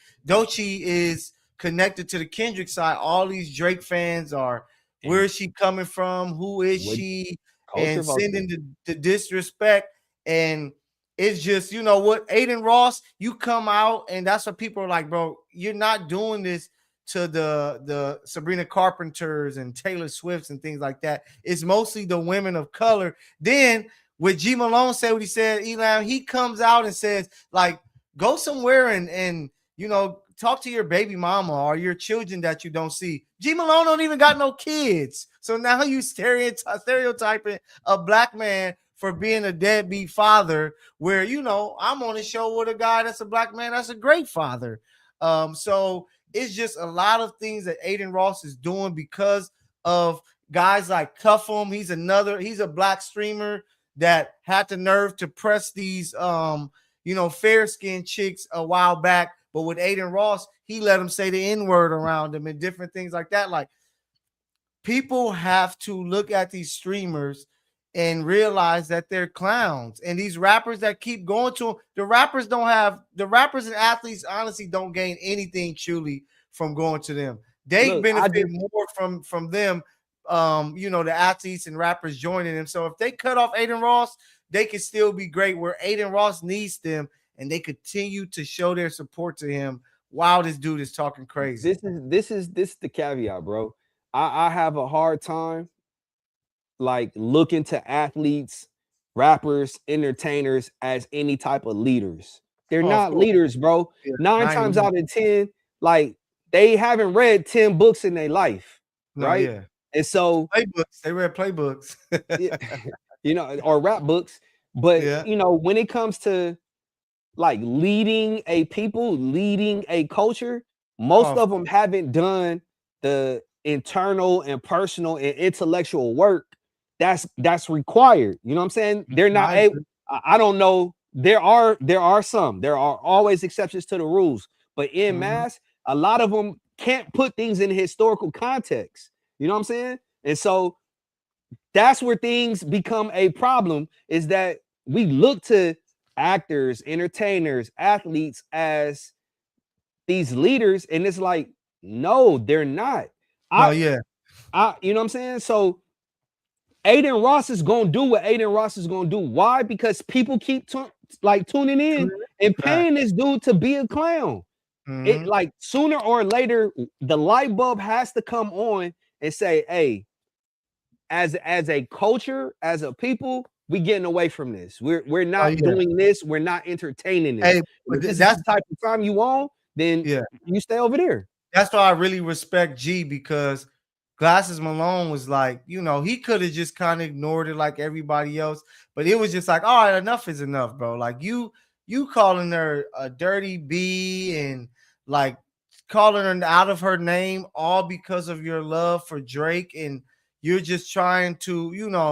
is connected to the Kendrick side, all these Drake fans are where is she coming from? Who is she? Culture And vulture. sending the disrespect. And it's just, what, Aiden Ross, you come out and that's what people are like, bro, you're not doing this to the Sabrina Carpenters and Taylor Swifts and things like that. It's mostly the women of color. Then with G Malone said what he said, Elam, he comes out and says, like, go somewhere and talk to your baby mama or your children that you don't see. G Malone don't even got no kids. So now you stereotyping a black man for being a deadbeat father, where I'm on a show with a guy that's a black man that's a great father. So it's just a lot of things that Aiden Ross is doing because of guys like Cuffham. He's a black streamer that had the nerve to press these fair-skinned chicks a while back. But with Aiden Ross, he let him say the N-word around him and different things like that. Like, people have to look at these streamers and realize that they're clowns. And these rappers that keep going to them, the rappers and athletes honestly don't gain anything truly from going to them. They benefit more from them, the athletes and rappers joining them. So if they cut off Aiden Ross, they can still be great, where Aiden Ross needs them and they continue to show their support to him while this dude is talking crazy. This is the caveat, bro. I have a hard time like looking to athletes, rappers, entertainers as any type of leaders. They're Of not course. leaders, bro. Yeah, 9 times out of 10, like they haven't read 10 books in their life, no, right? yeah. And so Playbooks. They read playbooks. or rap books. But Yeah. when it comes to like leading a people, leading a culture, most of them haven't done the internal and personal and intellectual work that's required. You know what I'm saying? They're not able. I don't know. There are some. There are always exceptions to the rules, but in mass, a lot of them can't put things in historical context. You know what I'm saying? And so that's where things become a problem, is that we look to actors, entertainers, athletes as these leaders, and it's like, no, they're not. Yeah. You know what I'm saying? So Aiden Ross is gonna do what Aiden Ross is gonna do. Why? Because people keep tuning in and paying this dude to be a clown. It like sooner or later, the light bulb has to come on and say, hey, as a culture, as a people, we getting away from this. We're not doing this. We're not entertaining this. Hey, If this is the type of time you on, then you stay over there. That's why I really respect G, because Glasses Malone was like, he could have just kind of ignored it like everybody else, but it was just like, all right, enough is enough, bro. Like you calling her a dirty B and like calling her out of her name all because of your love for Drake, and you're just trying to,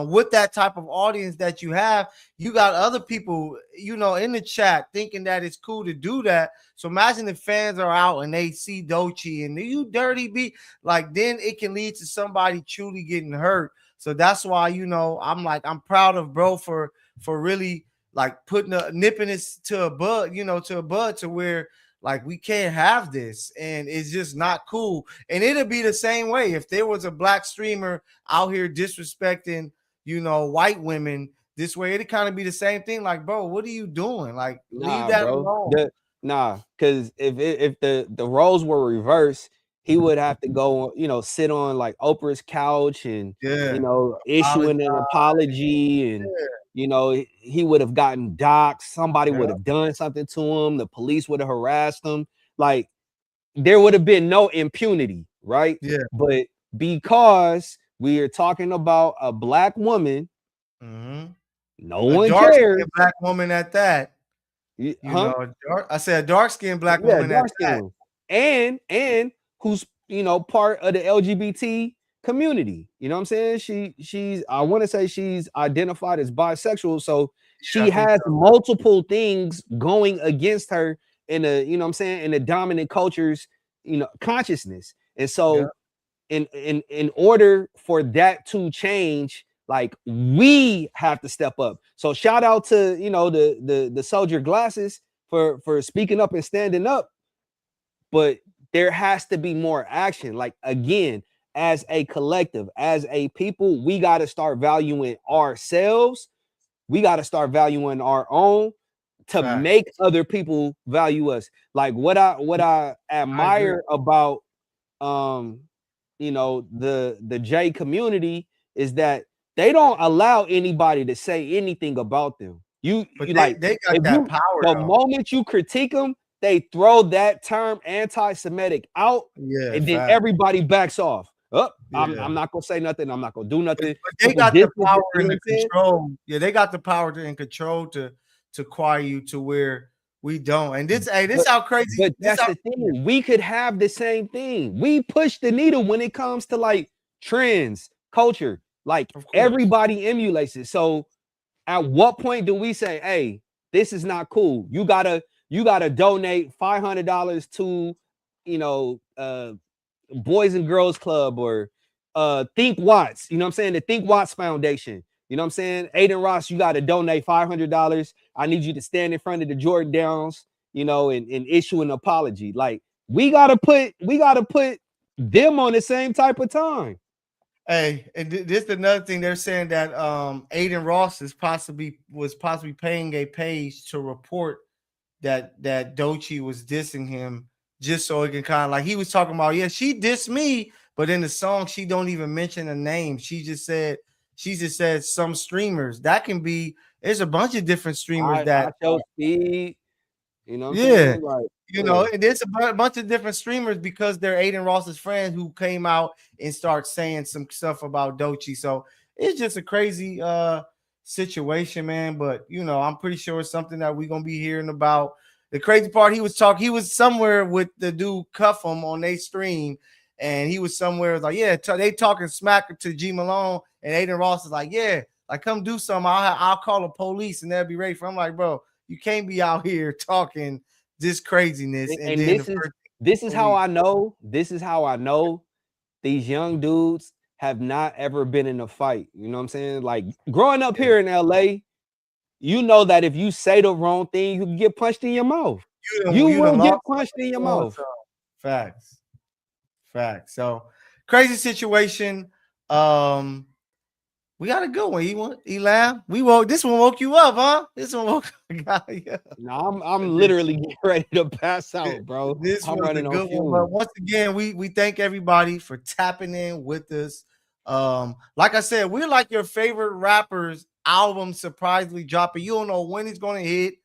with that type of audience that you have, you got other people, in the chat thinking that it's cool to do that. So imagine if fans are out and they see Doechii and you dirty B, like then it can lead to somebody truly getting hurt. So that's why, I'm like, I'm proud of bro for really like putting nipping it to a bud, to where like we can't have this, and it's just not cool. And it'll be the same way if there was a black streamer out here disrespecting, white women this way. It'd kind of be the same thing. Like, bro, what are you doing? Like, leave Nah, that bro. alone. Because if the roles were reversed, he would have to go, sit on like Oprah's couch and Yeah. issuing an Apologize. apology, and he would have gotten doxxed. Somebody Yeah. would have done something to him. The police would have harassed him. Like there would have been no impunity, right? Yeah. But because we are talking about a black woman, Mm-hmm. no A one dark cares. skinned black woman at that. Huh? I said a dark skinned black Yeah, woman at dark skin that. one, and who's part of the LGBT community. You know what I'm saying? She's I want to say she's identified as bisexual, so Yeah, she I think has so. multiple things going against her in a what I'm saying, in the dominant culture's consciousness. And Yeah. so in order for that to change, like we have to step up. So shout out to the soldier glasses for speaking up and standing up, but there has to be more action. Like again, as a collective, as a people, we got to start valuing ourselves. We got to start valuing our own to Fact. make other people value us. Like what I I agree. admire about um the J community is that they don't allow anybody to say anything about them. But You they like, they got if that you power the though. moment you critique them, they throw that term anti-Semitic out, Yeah, and then fact. everybody backs off. Oh, I'm Yeah. not gonna say nothing. I'm not gonna do nothing. But they People got the distance, power you know and what the I'm saying? control. Yeah, they got the power and control to quiet you to where we don't. And this But how crazy. but This that's how the thing. We could have the same thing. We push the needle when it comes to like trends, culture. Like of course. everybody emulates it. So at what point do we say, hey, this is not cool? You gotta donate $500 to you know uh Boys and Girls Club or Think Watts, you know what I'm saying? The Think Watts Foundation. You know what I'm saying? Aiden Ross, you got to donate $500. I need you to stand in front of the Jordan Downs, and issue an apology. Like we gotta put them on the same type of time. Hey, and this is another thing they're saying that Aiden Ross was possibly paying a page to report that Doechii was dissing him just so it can kind of like he was talking about, yeah, she dissed me, but in the song she don't even mention a name. She just said some streamers. That can be there's a bunch of different streamers I that chose speed, you know what I'm yeah, saying? Like, yeah. and there's a bunch of different streamers because they're Aiden Ross's friend who came out and start saying some stuff about Doechii. So it's just a crazy situation, man. But I'm pretty sure it's something that we're gonna be hearing about. The crazy part, he was somewhere with the dude Cuffham on their stream, and he was somewhere like, yeah, they talking smack to G Malone, and Aiden Ross is like, yeah, like come do something. I'll call the police and they'll be ready for. I'm like, bro, you can't be out here talking this craziness, and And then this the is first this is how police. I know. This is how I know these young dudes have not ever been in a fight. You know what I'm saying? Like growing up Yeah. here in LA, you know that if you say the wrong thing, you can get punched in your mouth. You You will done get lost punched in your someone, mouth. so facts, facts. So crazy situation. Um, we got a good one. Elam. This one woke you up, huh? This one woke got you. Now I'm literally getting ready to pass out, bro. This I'm was a running on good one. But fumes. once again, we thank everybody for tapping in with us. Like I said, we're like your favorite rapper's album surprisingly dropping. You don't know when it's gonna hit,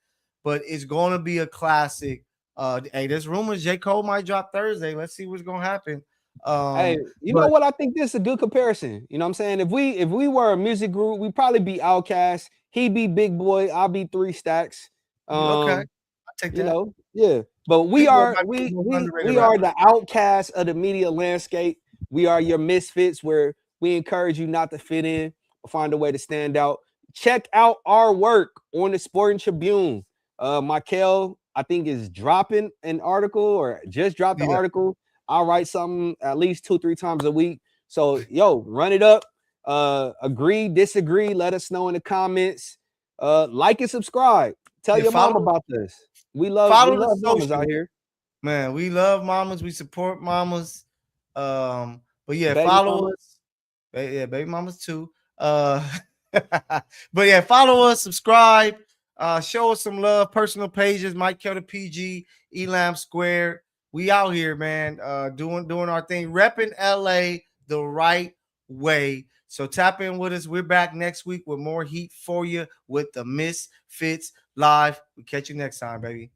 but it's gonna be a classic. Hey, there's rumors J. Cole might drop Thursday. Let's see what's gonna happen. Hey, you know But what? I think this is a good comparison. You know what I'm saying? If we were a music group, we'd probably be Outkast. He'd be Big Boy. I'll be Three Stacks. okay, Um, I take you that. know, yeah. But we Big Boy are might be we the most we underrated we are rapper. the outcasts of the media landscape. We are your misfits where we encourage you not to fit in or find a way to stand out. Check out our work on the Sporting Tribune. Mykell, I think, is dropping an article or just dropped the Yeah, article. I'll write something at least 2-3 times a week. So run it up. Agree, disagree. Let us know in the comments. Like and subscribe. Tell yeah. your mom about this. We love we Follow the love mamas out socials, here. man. We love mamas. We support mamas. But yeah, Baby follow mama. us. Yeah, baby mamas too. But yeah, follow us, subscribe, show us some love. Personal pages, Mykell the PG, Elam Square. We out here, man. Doing our thing, repping LA the right way. So tap in with us. We're back next week with more heat for you with the Misfits live. We catch you next time, baby.